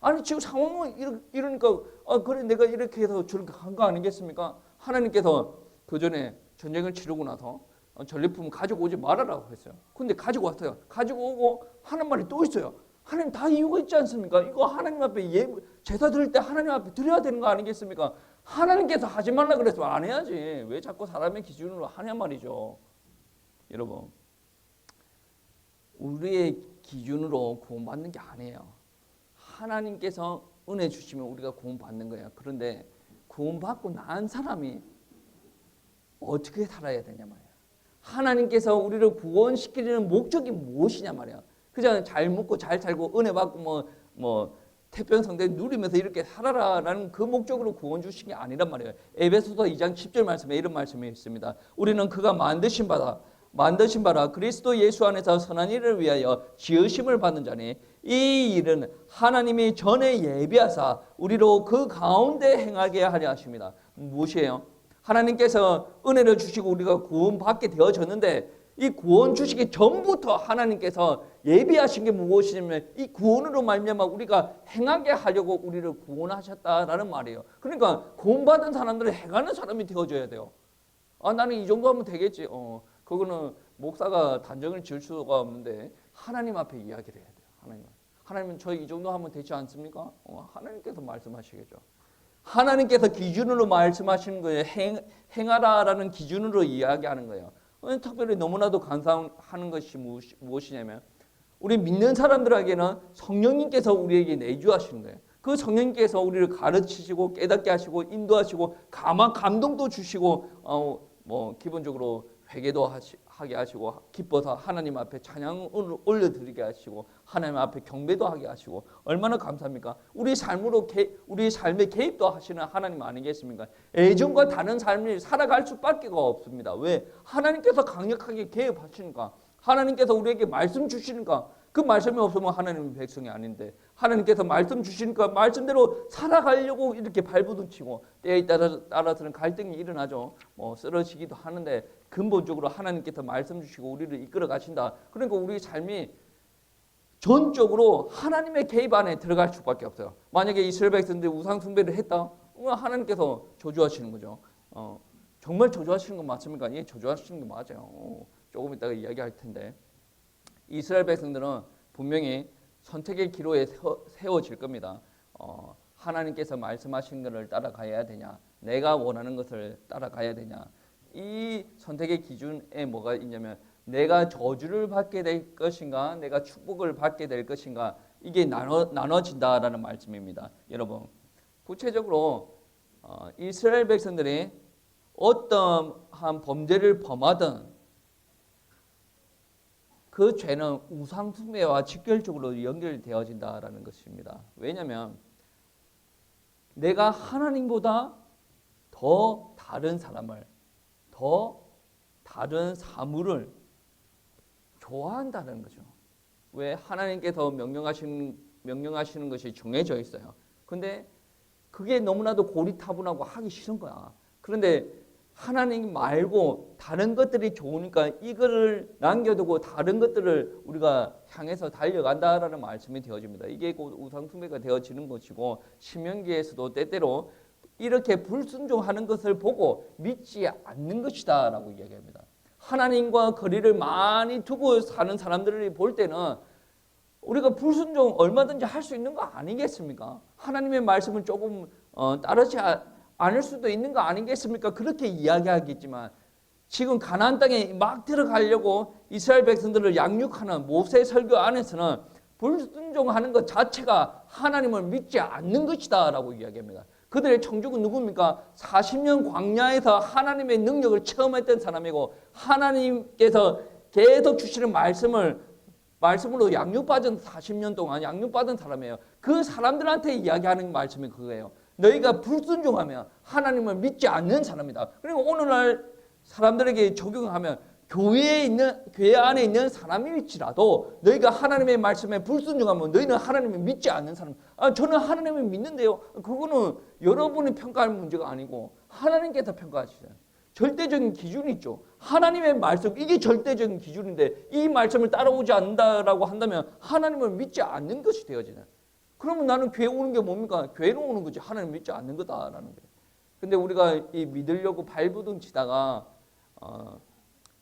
아니 지금 상황은 이러니까 그래 내가 이렇게 해서 저렇게 한 거 아니겠습니까? 하나님께서 그 전에 전쟁을 치르고 나서 전리품 가지고 오지 말아라고 했어요. 근데 가지고 왔어요. 가지고 오고 하는 말이 또 있어요. 하나님 다 이유가 있지 않습니까? 이거 하나님 앞에 제사 드릴 때 하나님 앞에 드려야 되는 거 아니겠습니까? 하나님께서 하지 말라 그랬으면 안 해야지. 왜 자꾸 사람의 기준으로 하냐 말이죠. 여러분 우리의 기준으로 구원받는 게 아니에요. 하나님께서 은혜 주시면 우리가 구원받는 거예요. 그런데 구원받고 난 사람이 어떻게 살아야 되냐 말이에요. 하나님께서 우리를 구원시키려는 목적이 무엇이냐 말이에요. 그냥 잘 먹고 잘 살고 은혜 받고 뭐 태평성대 누리면서 이렇게 살아라라는 그 목적으로 구원 주신 게 아니란 말이에요. 에베소서 2장 10절 말씀에 이런 말씀이 있습니다. 우리는 그가 만드신 바라 그리스도 예수 안에서 선한 일을 위하여 지으심을 받는 자니 이 일은 하나님이 전에 예비하사 우리로 그 가운데 행하게 하려 하십니다. 무엇이에요? 하나님께서 은혜를 주시고 우리가 구원받게 되어졌는데 이 구원 주시기 전부터 하나님께서 예비하신 게 무엇이냐면 이 구원으로 말미암아 우리가 행하게 하려고 우리를 구원하셨다라는 말이에요. 그러니까 구원받은 사람들은 행하는 사람이 되어줘야 돼요. 나는 이 정도 하면 되겠지. 그거는 목사가 단정을 지을 수가 없는데 하나님 앞에 이야기를 해야 돼요. 하나님은 저희 이 정도 하면 되지 않습니까? 하나님께서 말씀하시겠죠. 하나님께서 기준으로 말씀하시는 거예요. 행하라라는 기준으로 이야기하는 거예요. 특별히 너무나도 감사하는 것이 무엇이냐면 우리 믿는 사람들에게는 성령님께서 우리에게 내주하시는 거예요. 그 성령님께서 우리를 가르치시고 깨닫게 하시고 인도하시고 감동도 주시고 기본적으로 회개도 하게 하시고 기뻐서 하나님 앞에 찬양을 올려드리게 하시고 하나님 앞에 경배도 하게 하시고 얼마나 감사합니까? 우리 삶에 개입도 하시는 하나님 아니겠습니까? 예전과 다른 삶을 살아갈 수밖에 없습니다. 왜? 하나님께서 강력하게 개입하시니까 하나님께서 우리에게 말씀 주시니까 그 말씀이 없으면 하나님의 백성이 아닌데 하나님께서 말씀 주시니까 말씀대로 살아가려고 이렇게 발부둥치고 때에 따라서는 갈등이 일어나죠. 쓰러지기도 하는데 근본적으로 하나님께서 말씀 주시고 우리를 이끌어 가신다. 그러니까 우리 삶이 전적으로 하나님의 개입 안에 들어갈 수밖에 없어요. 만약에 이스라엘 백성들이 우상 숭배를 했다, 하나님께서 저주하시는 거죠. 정말 저주하시는 건 맞습니까? 예, 저주하시는 게 맞아요. 조금 이따가 이야기할 텐데, 이스라엘 백성들은 분명히 선택의 기로에 세워질 겁니다. 하나님께서 말씀하신 것을 따라가야 되냐, 내가 원하는 것을 따라가야 되냐. 이 선택의 기준에 뭐가 있냐면, 내가 저주를 받게 될 것인가, 내가 축복을 받게 될 것인가, 이게 나눠진다라는 말씀입니다. 여러분, 구체적으로 이스라엘 백성들이 어떠한 범죄를 범하든 그 죄는 우상 숭배와 직결적으로 연결되어진다라는 것입니다. 왜냐하면 내가 하나님보다 더 다른 사람을, 더 다른 사물을 좋아한다는 거죠. 왜? 하나님께서 명령하시는 것이 정해져 있어요. 근데 그게 너무나도 고리타분하고 하기 싫은 거야. 그런데 하나님 말고 다른 것들이 좋으니까 이거를 남겨두고 다른 것들을 우리가 향해서 달려간다라는 말씀이 되어집니다. 이게 곧 우상숭배가 되어지는 것이고, 신명기에서도 때때로 이렇게 불순종하는 것을 보고 믿지 않는 것이다 라고 이야기합니다. 하나님과 거리를 많이 두고 사는 사람들을 볼 때는 우리가 불순종 얼마든지 할 수 있는 거 아니겠습니까? 하나님의 말씀을 조금 따르지 않을 수도 있는 거 아니겠습니까? 그렇게 이야기하겠지만, 지금 가나안 땅에 막 들어가려고 이스라엘 백성들을 양육하는 모세 설교 안에서는 불순종하는 것 자체가 하나님을 믿지 않는 것이다 라고 이야기합니다. 그들의 청중은 누굽니까? 40년 광야에서 하나님의 능력을 체험했던 사람이고, 하나님께서 계속 주시는 말씀으로 양육받은 40년 동안 양육받은 사람이에요. 그 사람들한테 이야기하는 말씀이 그거예요. 너희가 불순종하면 하나님을 믿지 않는 사람이다. 그리고 오늘날 사람들에게 적용하면 교회 안에 있는 사람일지라도 너희가 하나님의 말씀에 불순종하면 너희는 하나님을 믿지 않는 사람. 저는 하나님을 믿는데요. 그거는 여러분이 평가할 문제가 아니고 하나님께서 평가하시잖아요. 절대적인 기준이 있죠. 하나님의 말씀, 이게 절대적인 기준인데 이 말씀을 따라오지 않는다라고 한다면 하나님을 믿지 않는 것이 되어지잖아요. 그러면 나는 교회 오는 게 뭡니까? 교회로 오는 거지 하나님 믿지 않는 거다라는 거예요. 근데 우리가 이 믿으려고 발부둥 치다가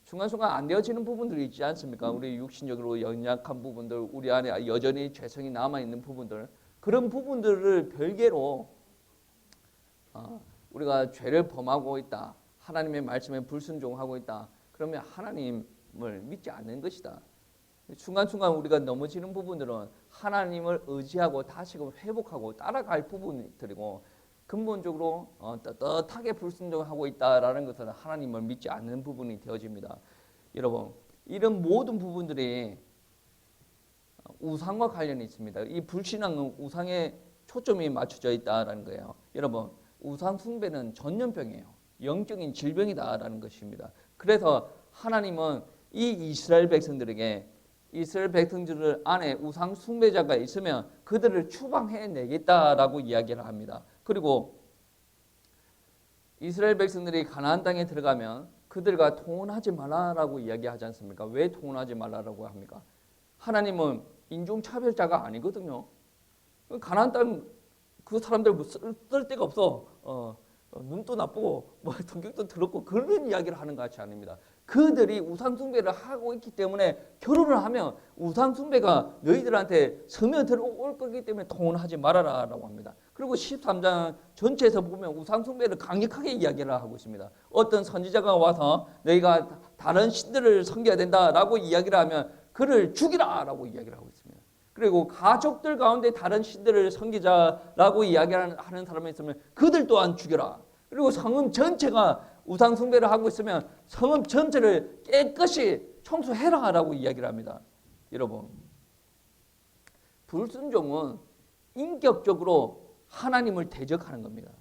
순간순간 안 되어지는 부분들이 있지 않습니까? 우리 육신적으로 연약한 부분들, 우리 안에 여전히 죄성이 남아있는 부분들, 그런 부분들을 별개로 우리가 죄를 범하고 있다, 하나님의 말씀에 불순종하고 있다, 그러면 하나님을 믿지 않는 것이다. 순간순간 우리가 넘어지는 부분들은 하나님을 의지하고 다시금 회복하고 따라갈 부분들이고, 근본적으로 떳떳하게 불순종하고 있다라는 것은 하나님을 믿지 않는 부분이 되어집니다. 여러분, 이런 모든 부분들이 우상과 관련이 있습니다. 이 불신앙은 우상에 초점이 맞춰져 있다라는 거예요. 여러분, 우상 숭배는 전염병이에요. 영적인 질병이다라는 것입니다. 그래서 하나님은 이 이스라엘 백성들에게, 이스라엘 백성들 안에 우상 숭배자가 있으면 그들을 추방해 내겠다라고 이야기를 합니다. 그리고 이스라엘 백성들이 가나안 땅에 들어가면 그들과 통혼하지 말라라고 이야기하지 않습니까? 왜 통혼하지 말라라고 합니까? 하나님은 인종차별자가 아니거든요. 가나안 땅 그 사람들 쓸 데가 없어. 눈도 나쁘고 성격도 더럽고 그런 이야기를 하는 것 같이 아닙니다. 그들이 우상숭배를 하고 있기 때문에 결혼을 하면 우상숭배가 너희들한테 스며들어올 거기 때문에 통혼하지 말아라 라고 합니다. 그리고 13장 전체에서 보면 우상숭배를 강력하게 이야기를 하고 있습니다. 어떤 선지자가 와서 너희가 다른 신들을 섬겨야 된다라고 이야기를 하면 그를 죽이라 라고 이야기를 하고 있습니다. 그리고 가족들 가운데 다른 신들을 섬기자라고 이야기하는 사람이 있으면 그들 또한 죽여라. 그리고 성읍 전체가 우상 숭배를 하고 있으면 성읍 전체를 깨끗이 청소해라라고 이야기를 합니다. 여러분, 불순종은 인격적으로 하나님을 대적하는 겁니다.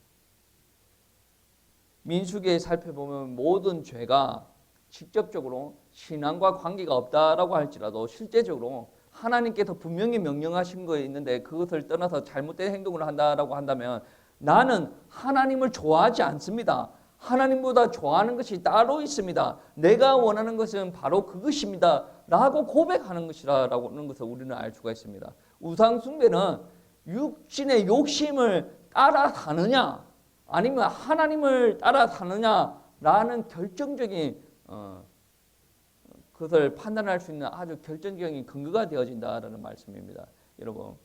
민수기에 살펴보면 모든 죄가 직접적으로 신앙과 관계가 없다라고 할지라도 실제적으로 하나님께서 분명히 명령하신 거 있는데 그것을 떠나서 잘못된 행동을 한다라고 한다면 나는 하나님을 좋아하지 않습니다. 하나님보다 좋아하는 것이 따로 있습니다. 내가 원하는 것은 바로 그것입니다. 라고 고백하는 것이라고 하는 것을 우리는 알 수가 있습니다. 우상 숭배는 육신의 욕심을 따라 사느냐 아니면 하나님을 따라 사느냐라는 결정적인 그것을 판단할 수 있는 아주 결정적인 근거가 되어진다라는 말씀입니다. 여러분,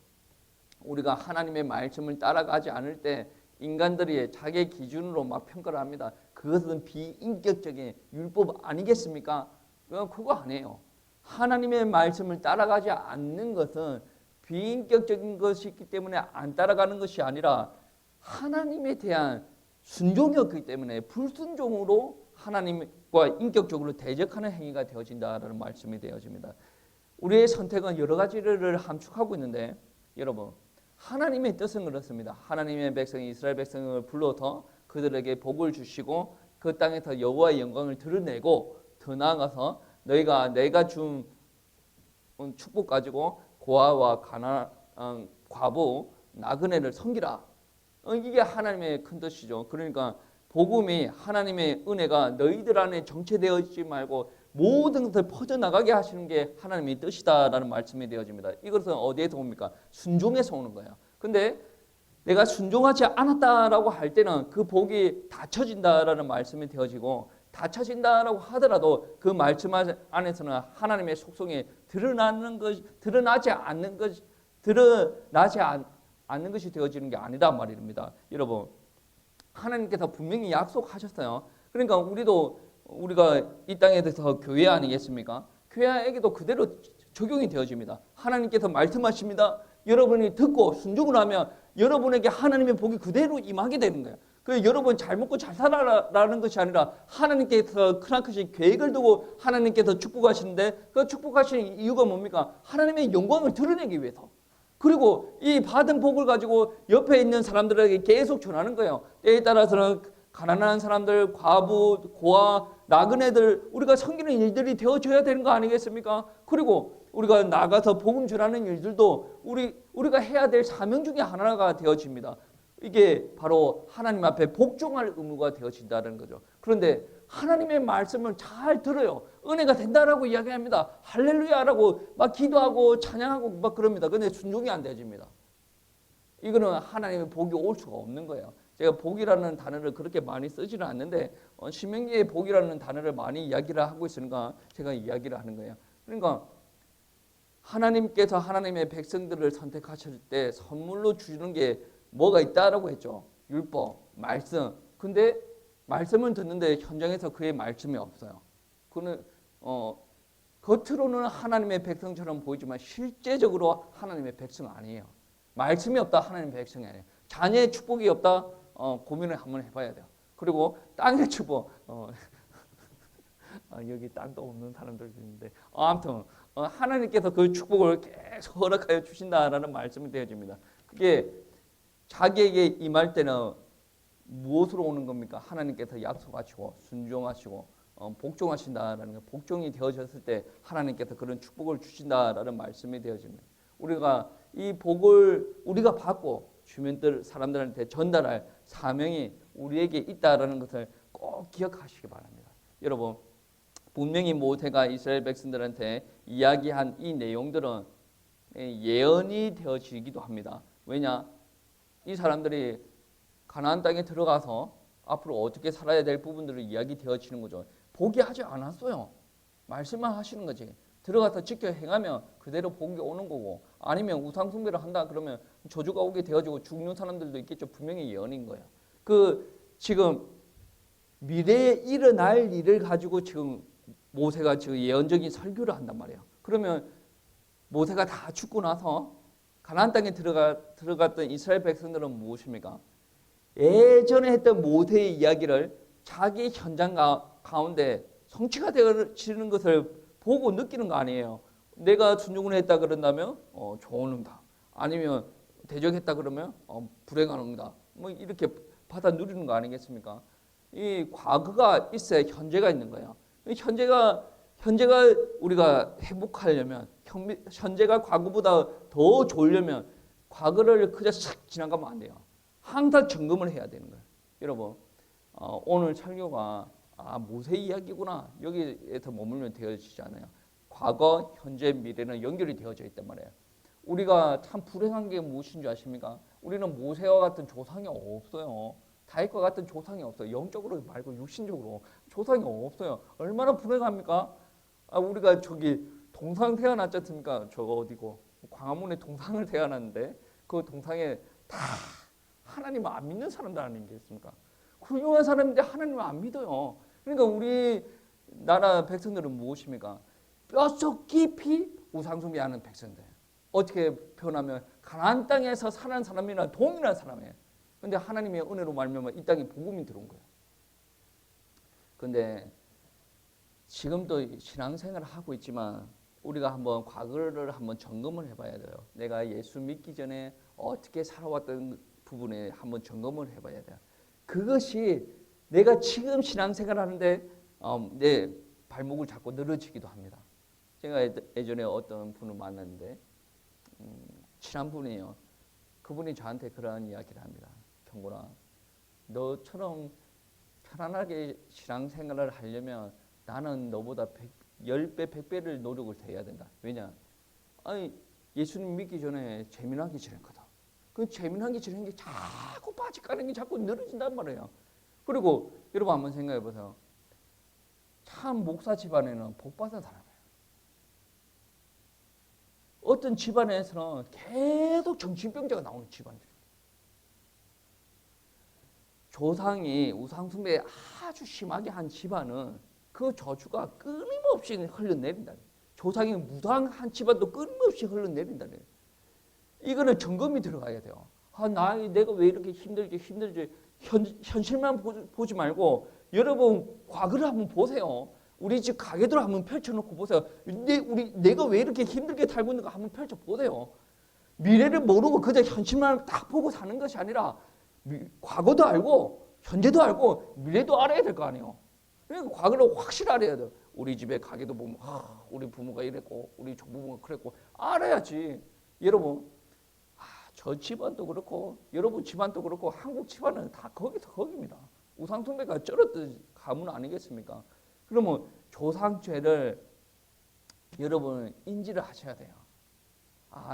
우리가 하나님의 말씀을 따라가지 않을 때 인간들이 자기 기준으로 막 평가를 합니다. 그것은 비인격적인 율법 아니겠습니까? 그거 아니에요. 하나님의 말씀을 따라가지 않는 것은 비인격적인 것이기 때문에 안 따라가는 것이 아니라 하나님에 대한 순종이었기 때문에 불순종으로 하나님과 인격적으로 대적하는 행위가 되어진다라는 말씀이 되어집니다. 우리의 선택은 여러 가지를 함축하고 있는데 여러분, 하나님의 뜻은 그렇습니다. 하나님의 백성 이스라엘 백성을 불러서 그들에게 복을 주시고 그 땅에서 여호와의 영광을 드러내고 더 나아가서 너희가 내가 준 축복 가지고 고아와 가난한 과부 나그네를 섬기라. 이게 하나님의 큰 뜻이죠. 그러니까 복음이 하나님의 은혜가 너희들 안에 정체되어 있지 말고 모든 것을 퍼져나가게 하시는 게 하나님의 뜻이다라는 말씀이 되어집니다. 이것은 어디에서 옵니까? 순종에서 오는 거예요. 근데 내가 순종하지 않았다라고 할 때는 그 복이 닫혀진다라는 말씀이 되어지고 닫혀진다라고 하더라도 그 말씀 안에서는 하나님의 속성이 드러나지 않는 것이 되어지는 게 아니다 말입니다. 여러분, 하나님께서 분명히 약속하셨어요. 그러니까 우리가 이 땅에 대해서 교회 아니겠습니까? 교회에게도 그대로 적용이 되어집니다. 하나님께서 말씀하십니다. 여러분이 듣고 순종을 하면 여러분에게 하나님의 복이 그대로 임하게 되는 거예요. 그 여러분 잘 먹고 잘 살아라는 것이 아니라 하나님께서 크나크신 계획을 두고 하나님께서 축복하시는데 그 축복하시는 이유가 뭡니까? 하나님의 영광을 드러내기 위해서. 그리고 이 받은 복을 가지고 옆에 있는 사람들에게 계속 전하는 거예요. 때에 따라서는 가난한 사람들, 과부, 고아, 나그네들 우리가 섬기는 일들이 되어져야 되는 거 아니겠습니까? 그리고 우리가 나가서 복음 전하는 일들도 우리가 해야 될 사명 중에 하나가 되어집니다. 이게 바로 하나님 앞에 복종할 의무가 되어진다는 거죠. 그런데 하나님의 말씀을 잘 들어요. 은혜가 된다라고 이야기합니다. 할렐루야라고 막 기도하고 찬양하고 막 그럽니다. 근데 순종이 안 되어집니다. 이거는 하나님의 복이 올 수가 없는 거예요. 제가 복이라는 단어를 그렇게 많이 쓰지는 않는데 신명기에 복이라는 단어를 많이 이야기를 하고 있으니까 제가 이야기를 하는 거예요. 그러니까 하나님께서 하나님의 백성들을 선택하실 때 선물로 주는 게 뭐가 있다라고 했죠. 율법, 말씀. 근데 말씀은 듣는데 현장에서 그의 말씀이 없어요. 그는 겉으로는 하나님의 백성처럼 보이지만 실제적으로 하나님의 백성 아니에요. 말씀이 없다 하나님의 백성이 아니에요. 자녀의 축복이 없다 고민을 한번 해봐야 돼요. 그리고 땅의 축복 여기 땅도 없는 사람들도 있는데 아무튼 하나님께서 그 축복을 계속 허락하여 주신다라는 말씀이 되어집니다. 그게 자기에게 임할 때는 무엇으로 오는 겁니까? 하나님께서 약속하시고 순종하시고 복종하신다라는 거. 복종이 되어졌을 때 하나님께서 그런 축복을 주신다라는 말씀이 되어집니다. 우리가 이 복을 우리가 받고 주변 사람들한테 전달할 사명이 우리에게 있다라는 것을 꼭 기억하시기 바랍니다. 여러분, 분명히 모세가 이스라엘 백성들한테 이야기한 이 내용들은 예언이 되어지기도 합니다. 왜냐? 이 사람들이 가나안 땅에 들어가서 앞으로 어떻게 살아야 될 부분들을 이야기 되어지는 거죠. 포기하지 않았어요. 말씀만 하시는 거지. 들어가서 지켜 행하면 그대로 복이 오는 거고, 아니면 우상 숭배를 한다 그러면 저주가 오게 되어지고 죽는 사람들도 있겠죠. 분명히 예언인 거예요. 지금 미래에 일어날 일을 가지고 지금 모세가 지금 예언적인 설교를 한단 말이에요. 그러면 모세가 다 죽고 나서 가나안 땅에 들어갔던 이스라엘 백성들은 무엇입니까? 예전에 했던 모세의 이야기를 자기 현장 가운데 성취가 되어지는 것을 보고 느끼는 거 아니에요. 내가 순종을 했다 그런다면 좋은 응답, 아니면 대적했다 그러면 불행한 응답, 뭐 이렇게 받아 누리는 거 아니겠습니까? 이 과거가 있어야 현재가 있는 거예요. 현재가 우리가 행복하려면, 현재가 과거보다 더 좋으려면 과거를 그저 싹 지나가면 안 돼요. 항상 점검을 해야 되는 거예요. 여러분, 오늘 설교가 모세 이야기구나 여기에서 머물면 되어지지 않아요. 과거, 현재, 미래는 연결이 되어져 있단 말이에요. 우리가 참 불행한 게 무엇인 줄 아십니까? 우리는 모세와 같은 조상이 없어요. 다윗과 같은 조상이 없어요. 영적으로 말고 육신적으로 조상이 없어요. 얼마나 불행합니까? 우리가 저기 동상 태어났지 않습니까? 저거 어디고 광화문에 동상을 태어났는데 그 동상에 다 하나님을 안 믿는 사람들 아니겠습니까? 훌륭한 사람인데 하나님을 안 믿어요. 그러니까 우리 나라 백성들은 무엇입니까? 뼛속 깊이 우상숭배하는 백성들. 어떻게 표현하면 가나안 땅에서 사는 사람이나 동일한 사람이에요. 근데 하나님의 은혜로 말미암아 이 땅에 복음이 들어온 거예요. 근데 지금도 신앙생활을 하고 있지만 우리가 한번 과거를 한번 점검을 해봐야 돼요. 내가 예수 믿기 전에 어떻게 살아왔던 부분에 한번 점검을 해봐야 돼요. 그것이 내가 지금 신앙생활을 하는데 내 발목을 잡고 늘어지기도 합니다. 제가 예전에 어떤 분을 만났는데 친한 분이에요. 그분이 저한테 그러한 이야기를 합니다. 경곤아, 너처럼 편안하게 신앙생활을 하려면 나는 너보다 10배, 100배를 노력을 해야 된다. 왜냐? 아니 예수님 믿기 전에 재민하게 지냈거든. 그 재민하게 지낸 게 자꾸 빠져가는 게 자꾸 늘어진단 말이에요. 그리고 여러분 한번 생각해 보세요. 참 목사 집안에는 복 받은 사람이에요. 어떤 집안에서는 계속 정신병자가 나오는 집안들입니다. 조상이 우상숭배 아주 심하게 한 집안은 그 저주가 끊임없이 흘러내린다. 조상이 무당한 집안도 끊임없이 흘러내린다. 이거는 점검이 들어가야 돼요. 내가 왜 이렇게 힘들지 현실만 보지 말고 여러분 과거를 한번 보세요. 우리 집 가게들 한번 펼쳐놓고 보세요. 내가 왜 이렇게 힘들게 살고 있는가 한번 펼쳐보세요. 미래를 모르고 그저 현실만 딱 보고 사는 것이 아니라 과거도 알고 현재도 알고 미래도 알아야 될 거 아니에요. 그러니까 과거를 확실히 알아야 돼요. 우리 집에 가게도 보면 우리 부모가 이랬고 우리 조부모가 그랬고 알아야지. 여러분 저 집안도 그렇고 여러분 집안도 그렇고 한국 집안은 다 거기서 거기입니다. 우상숭배가 쩔었던 가문 아니겠습니까? 그러면 조상죄를 여러분 인지를 하셔야 돼요.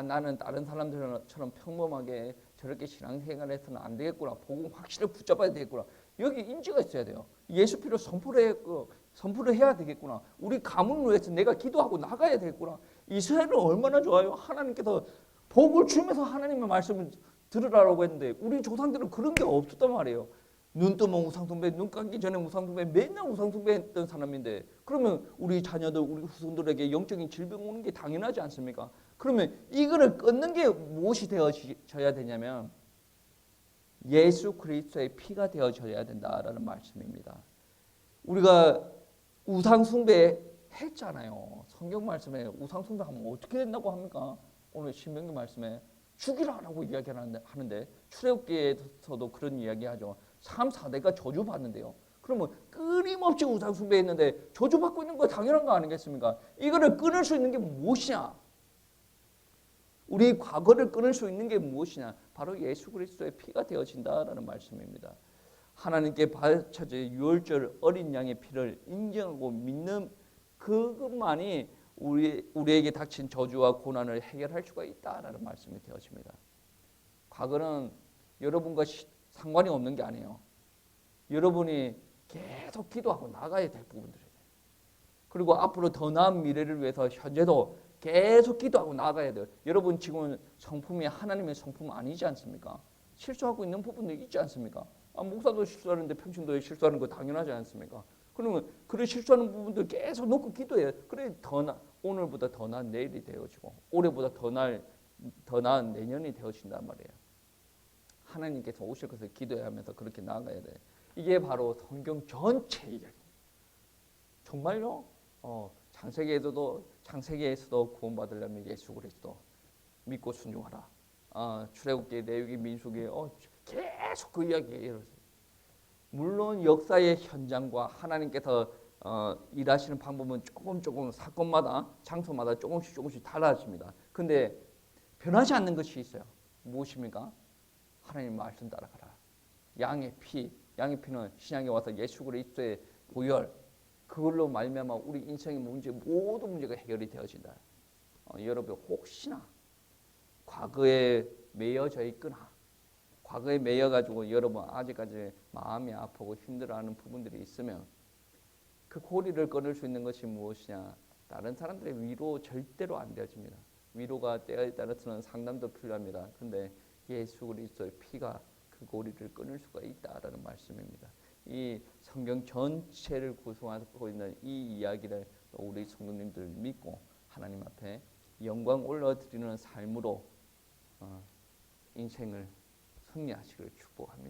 나는 다른 사람들처럼 평범하게 저렇게 신앙생활해서는 안 되겠구나. 복음 확실히 붙잡아야 되겠구나. 여기 인지가 있어야 돼요. 예수 피로 선포를 해야 되겠구나. 우리 가문을 위해서 내가 기도하고 나가야 되겠구나. 이스라엘은 얼마나 좋아요. 하나님께서 복을 주면서 하나님의 말씀을 들으라고 했는데 우리 조상들은 그런 게 없었단 말이에요. 눈 뜨면 우상숭배, 눈 감기 전에 우상숭배, 맨날 우상숭배 했던 사람인데 그러면 우리 자녀들, 우리 후손들에게 영적인 질병 오는 게 당연하지 않습니까? 그러면 이거를 끊는 게 무엇이 되어져야 되냐면 예수 그리스도의 피가 되어져야 된다라는 말씀입니다. 우리가 우상숭배 했잖아요. 성경 말씀에 우상숭배하면 어떻게 된다고 합니까? 오늘 신명기 말씀에 죽이라고 이야기하는데 출애굽기에서도 그런 이야기하죠. 3, 4대가 저주받는데요. 그러면 끊임없이 우상숭배했는데 저주받고 있는 거 당연한 거 아니겠습니까? 이거를 끊을 수 있는 게 무엇이냐? 우리 과거를 끊을 수 있는 게 무엇이냐? 바로 예수 그리스도의 피가 되어진다라는 말씀입니다. 하나님께 바쳐진 유월절 어린 양의 피를 인정하고 믿는 그것만이 우리에게 닥친 저주와 고난을 해결할 수가 있다라는 말씀이 되어집니다. 과거는 여러분과 상관이 없는 게 아니에요. 여러분이 계속 기도하고 나가야 될 부분들이에요. 그리고 앞으로 더 나은 미래를 위해서 현재도 계속 기도하고 나가야 돼요. 여러분 지금 성품이 하나님의 성품 아니지 않습니까? 실수하고 있는 부분도 있지 않습니까? 목사도 실수하는데 평신도에 실수하는 거 당연하지 않습니까? 그러면 그런 실수하는 부분들 계속 놓고 기도해요. 그래 오늘보다 더 나은 내일이 되어지고 올해보다 더 나은 내년이 되어진단 말이에요. 하나님께서 오실 것을 기도해야 하면서 그렇게 나아가야 돼. 이게 바로 성경 전체 이야기. 정말요? 창세기에서도 구원받으려면 예수 그리스도 믿고 순종하라. 출애굽기, 레위기, 민수기 계속 그 이야기예요. 물론 역사의 현장과 하나님께서 일하시는 방법은 조금 사건마다 장소마다 조금씩 달라집니다. 근데 변하지 않는 것이 있어요. 무엇입니까? 하나님 말씀 따라가라. 양의 피, 양의 피는 신약에 와서 예수 그리스도의 보혈 그걸로 말미암아 우리 인생의 문제 모든 문제가 해결이 되어진다. 여러분 혹시나 과거에 매여져 있거나 과거에 매여가지고 여러분 아직까지 마음이 아프고 힘들어하는 부분들이 있으면 그 고리를 끊을 수 있는 것이 무엇이냐? 다른 사람들의 위로 절대로 안 되어집니다. 위로가 때에 따라서는 상담도 필요합니다. 그런데 예수 그리스도의 피가 그 고리를 끊을 수가 있다라는 말씀입니다. 이 성경 전체를 구성하고 있는 이 이야기를 우리 성도님들 믿고 하나님 앞에 영광 올려드리는 삶으로 인생을 승리하시기를 축복합니다.